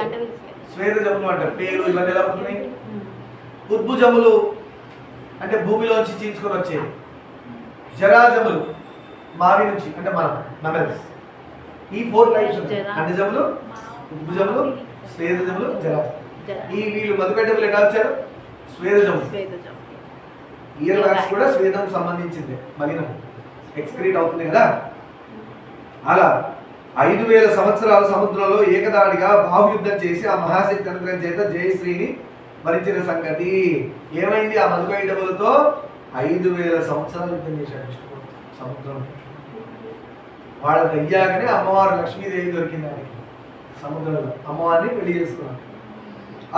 శ్వేతజములు అంటారు. పేలు ఇవన్నీ ఎలా పుట్టినాయి? ఉద్భుజములు అంటే భూమిలోంచి చీల్చుకొని వచ్చేవి. జరాజములు మావి నుంచి అంటే మనం మెమరీస్. ఈ 4 టైప్స్ ఉన్నాయి. అండజములు, ఉద్భుజములు, శ్వేతజములు, జరాజములు. ఈ వీళ్ళు మధుకైటభులు ఎలా వచ్చారు? స్వేదజములు. ఇయర్ వ్యాక్స్ కూడా స్వేదం సంబంధించింది. మలినం ఎక్స్క్రీట్ అవుతుంది కదా. అలా 5000 సంవత్సరాలు సముద్రంలో ఏకదాడిగా బాహుయుద్ధం చేసి ఆ మహాశక్తి అనుగ్రహం చేత జయశ్రీని మరించిన సంగతి. ఏమైంది? ఆ మధుకైటభులతో 5000 సంవత్సరాలు యుద్ధం చేశాడు విష్ణుమూర్తి సముద్రంలో. వాళ్ళకి అయ్యాకనే అమ్మవారు లక్ష్మీదేవి దొరికింది ఆయనకి సముద్రంలో. అమ్మవారిని పెళ్లి చేసుకున్నాడు.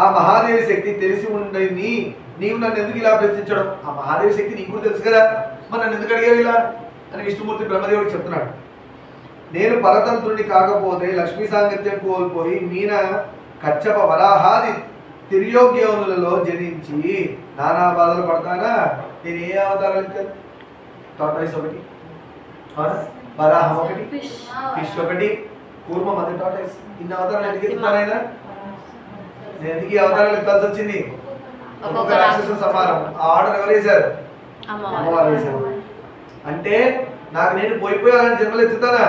ఆ మహాదేవి శక్తి తెలిసి ఉండని నీవు నన్ను ఎందుకు ఇలా ప్రశ్నించడం? ఆ మహాదేవి శక్తి నీకు కూడా తెలుసు కదా, మరి నన్ను ఎందుకు అడిగావు ఇలా అని విష్ణుమూర్తి బ్రహ్మదేవుడికి చెప్తున్నాడు. నేను పరతంత్రుని కాకపోతే లక్ష్మీ సాంగత్యం కోల్పోయి మీన కచ్చప వరాహాది తిర్యోగ్యవనులలో జనించి నానా బాధలు పడతానా? నేను ఏ అవతారాలు ఎత్తాను? టార్టాయిస్ ఒకటి, వరాహం ఒకటి, ఫిష్ ఒకటి, కూర్మ మధ్య టార్టాయిస్. ఇన్ని అవతారాలు ఎందుకు ఎత్తుతానైనా? నేను ఎందుకు ఈ అవతారాలు ఎత్తాల్సి వచ్చింది? ఒక్కొక్క రాక్షసు సమానం. ఆ ఆర్డర్ ఎవరు వేశారు? అమ్మవారు వేశారు. అంటే నాకు నేను పోయిపోయి అలాంటి జన్మలు ఎత్తుతానా?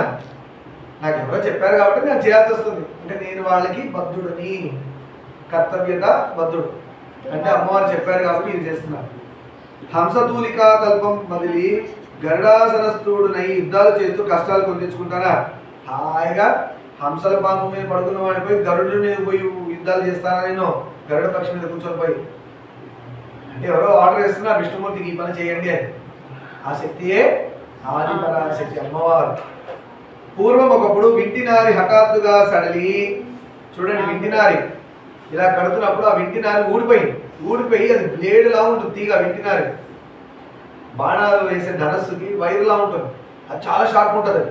నాకు ఎవరో చెప్పారు కాబట్టి నేను చేయాల్సి వస్తుంది. అంటే నేను వాళ్ళకి బద్ధుడిని, కర్తవ్యత బద్ధుడు. అంటే అమ్మవారు చెప్పారు కాబట్టి ఇది చేస్తున్నాను. హంసతూలికా కల్పం వదిలి గరుడాసనస్థుడునై యుద్ధాలు చేస్తూ కష్టాలు కొని తెచ్చుకుంటానా? హాయిగా హంసల పాము మీద పడుకున్న వాడిని పోయి గరుడు మీద పోయి యుద్ధాలు చేస్తానా? నేను గరుడ పక్షి మీద కూర్చొని పోయి అంటే ఎవరో ఆర్డర్ వేస్తున్నారు విష్ణుమూర్తికి ఈ పని చేయండి అని. ఆ శక్తియే ఆది పరాశక్తి అమ్మవారు. పూర్వం ఒకప్పుడు వింటినారి హఠాత్తుగా సడలి, చూడండి వింటినారి ఇలా కడుతున్నప్పుడు ఆ వింటినారి ఊడిపోయి అది బ్లేడ్లా ఉంటుంది తీగ. వింటినారి బాణాలు వేసే ధనస్సుకి వైరులా ఉంటుంది, అది చాలా షార్ప్ ఉంటుంది.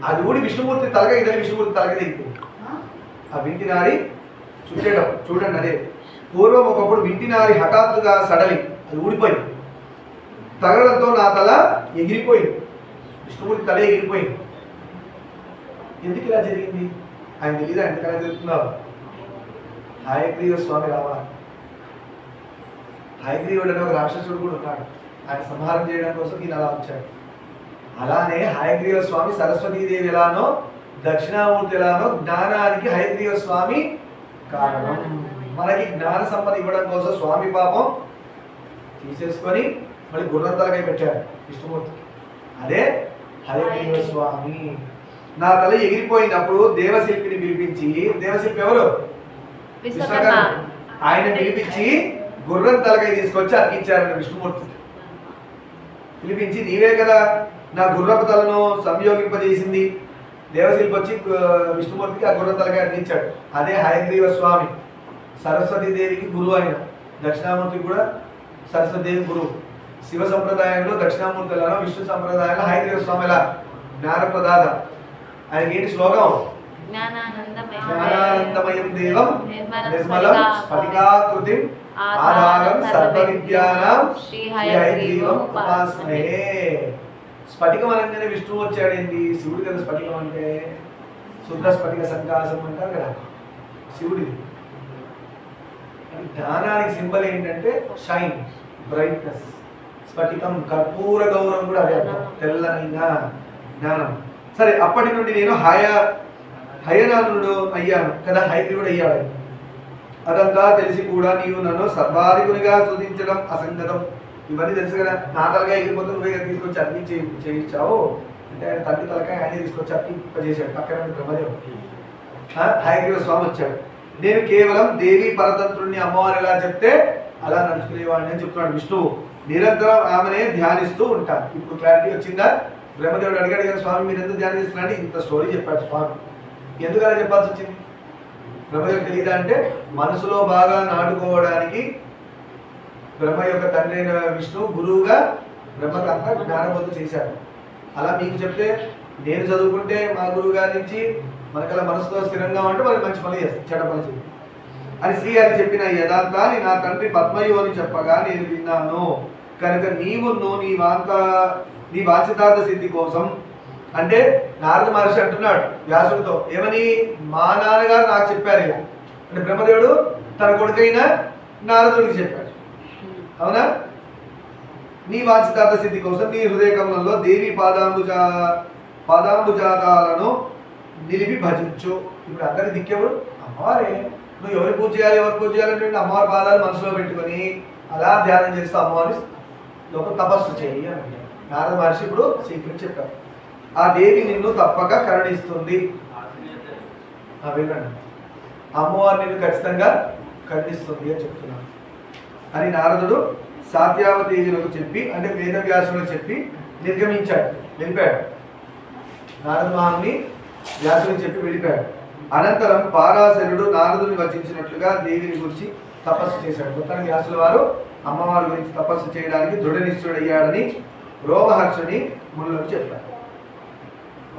అది ఊడి విష్ణుమూర్తి తలగా ఇదే విష్ణుమూర్తి తలగా దిగిపోయింది. ఆ వింటినారి చుట్టేయడం చూడండి. అదే పూర్వం ఒకప్పుడు వింటినారి హఠాత్తుగా సడలి అది ఊడిపోయింది. తగలడంతో నా తల ఎగిరిపోయింది, విష్ణుమూర్తి తల ఎగిరిపోయింది. ఎందుకు ఇలా జరిగింది? ఆయన తెలీదా ఎందుకలా జరుగుతున్నావు? హయగ్రీవ స్వామి రావాలి. హయగ్రీవుడు అనే ఒక రాక్షసుడు కూడా ఉన్నాడు. ఆయన సంహారం చేయడం కోసం ఈయన అలా వచ్చాడు. అలానే హయగ్రీవ స్వామి సరస్వతీదేవి ఎలానో, దక్షిణామూర్తి ఎలానో జ్ఞానానికి హయగ్రీవ స్వామి కారణం. మనకి జ్ఞాన సంపద ఇవ్వడం కోసం స్వామి పాపం తీసేసుకొని మళ్ళీ గుర్రం తలకాయ పెట్టాడు విష్ణుమూర్తికి. అదే హయగ్రీవ స్వామి. నా తల ఎగిరిపోయినప్పుడు దేవశిల్పిని పిలిపించి, దేవశిల్పి ఎవరు? విశ్వకర్మ. ఆయన పిలిపించి గుర్రం తలకాయ తీసుకొచ్చి అతికించారన్న విష్ణుమూర్తి. పిలిపించి నీవే కదా నా గుర్రపు తలను సంయోగింపజేసింది. దేవశిల్పి వచ్చి విష్ణుమూర్తికి ఆ గుర్రం తలకాయ అతికించాడు. అదే హయగ్రీవ స్వామి. సరస్వతీదేవికి గురువు ఆయన, దక్షిణామూర్తికి కూడా సరస్వతీదేవి గురువు. శివ సంప్రదాయంలో దక్షిణామూర్తి ఎలానో, విష్ణు సంప్రదాయంలో హయగ్రీవ స్వామి ఎలా జ్ఞానప్రదాత. ఆయనకి ఏంటి శ్లోకం? జ్ఞానానందమయం దేవం నిర్మలం స్ఫటికాకృతిం ఆధారం సర్వ విద్యానాం శ్రీ హయగ్రీవం ఉపాస్మహే. స్ఫటికం అనగానే విష్ణువు వచ్చాడేంటి? శివుడు కదా స్ఫటికం అంటే. శుద్ధ స్ఫటిక సంకాసం అంటారు కదా శివుడిది. జ్ఞానానికి సింబల్ ఏంటంటే షైన్, బ్రైట్నెస్. స్ఫటికం, కర్పూర గౌరవం కూడా అదే అర్థం, తెల్లనైన జ్ఞానం. సరే, అప్పటి నుండి నేను హయనానుడు అయ్యాను కదా, హయగ్రీవుడు అయ్యాడు. అదంతా తెలిసి కూడా నీవు నన్ను సర్వాధికునిగా స్తుతించడం అసంగతం. ఇవన్నీ తెలుసు కదా, నా తలకాయ ఎగిరిపోతే నువ్వే తీసుకొచ్చి అర్పి చేయించావు అంటే ఆయన తండ్రి తలకాయ ఆయన తీసుకొచ్చి అర్పింపజేశాడు. పక్కన బ్రహ్మదేవుడు, హయగ్రీవ స్వామి వచ్చాడు. నేను కేవలం దేవి పరతంత్రుణ్ణి, అమ్మవారు ఎలా చెప్తే అలా నడుచుకునేవాడిని అని చెప్తున్నాడు విష్ణువు. నిరంతరం ఆమెనే ధ్యానిస్తూ ఉంటాను. ఇప్పుడు క్లారిటీ వచ్చిందా? బ్రహ్మదేవుడు అడిగాడు కదా, స్వామి మీరు ఎందుకు ధ్యానం చేస్తున్నారంటే ఇంత స్టోరీ చెప్పాడు స్వామి. ఎందుకు అలా చెప్పాల్సి వచ్చింది? బ్రహ్మదేవుడు తెలియదా అంటే మనసులో బాగా నాటుకోవడానికి బ్రహ్మ యొక్క తండ్రి అయిన విష్ణువు గురువుగా బ్రహ్మకంతా జ్ఞానబోధం చేశాడు. అలా మీకు చెప్తే నేను చదువుకుంటే మా గురువు గారి నుంచి మనకలా మనసులో స్థిరంగా ఉంటే మనకి మంచి పని చేస్తాం, చెడ్డ పని చేయాలి అని శ్రీహరి చెప్పిన యథార్థాన్ని నా తండ్రి పద్మయు అని చెప్పగా నేను విన్నాను. కనుక నీవును నీ వాంఛితార్థ సిద్ధి కోసం అంటే నారద మహర్షి అంటున్నాడు వ్యాసుడితో, ఏమని? మా నాన్నగారు నాకు చెప్పారు ఇక అంటే బ్రహ్మదేవుడు తన కొడుకైన నారదుడికి చెప్పాడు. అవునా? నీ వాంఛితార్థ సిద్ధి కోసం నీ హృదయ కమలంలో దేవి పాదాంబుజాతాలను నిలిపి భజించు. ఇప్పుడు అందరి దిక్కెవరు? అమ్మవారే. నువ్వు ఎవరి పూజ చేయాలి, ఎవరు పూజ చేయాలంటే అమ్మవారి పాదాలు మనసులో పెట్టుకొని అలా ధ్యానం చేస్తూ అమ్మవారి లోక తపస్సు చేయి అని నారద మహర్షి ఇప్పుడు సీక్రెట్ చెప్పారు. ఆ దేవి నిన్ను తప్పక కరుణిస్తుంది. వెళ్ళండి, అమ్మవారు నిన్ను ఖచ్చితంగా కరుణిస్తుంది అని చెప్తున్నాను అని నారదుడు సాత్యావతేయులకు చెప్పి అంటే వేదవ్యాసులకు చెప్పి నిర్గమించాడు, వెళ్ళిపోయాడు. నారద మహాముని వ్యాసులకు చెప్పి వెళ్ళిపోయాడు. అనంతరం పారాశరుడు నారదుని వచించినట్లుగా దేవిని గురించి తపస్సు చేశాడు. మొత్తానికి వ్యాసుల వారు అమ్మవారి గురించి తపస్సు చేయడానికి దృఢ నిశ్చయుడయ్యాడని రోమహర్షుని మునులకు చెప్పారు.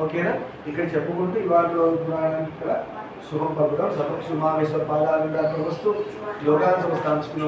ఓకేనా? ఇక్కడ చెప్పుకుంటూ ఇవాళ ఇక్కడ శుభం పలుకుతాం. సతం శుభామేశ్వర పాదాలు వస్తూ లోకాన్ని సమస్తాంచుకున్న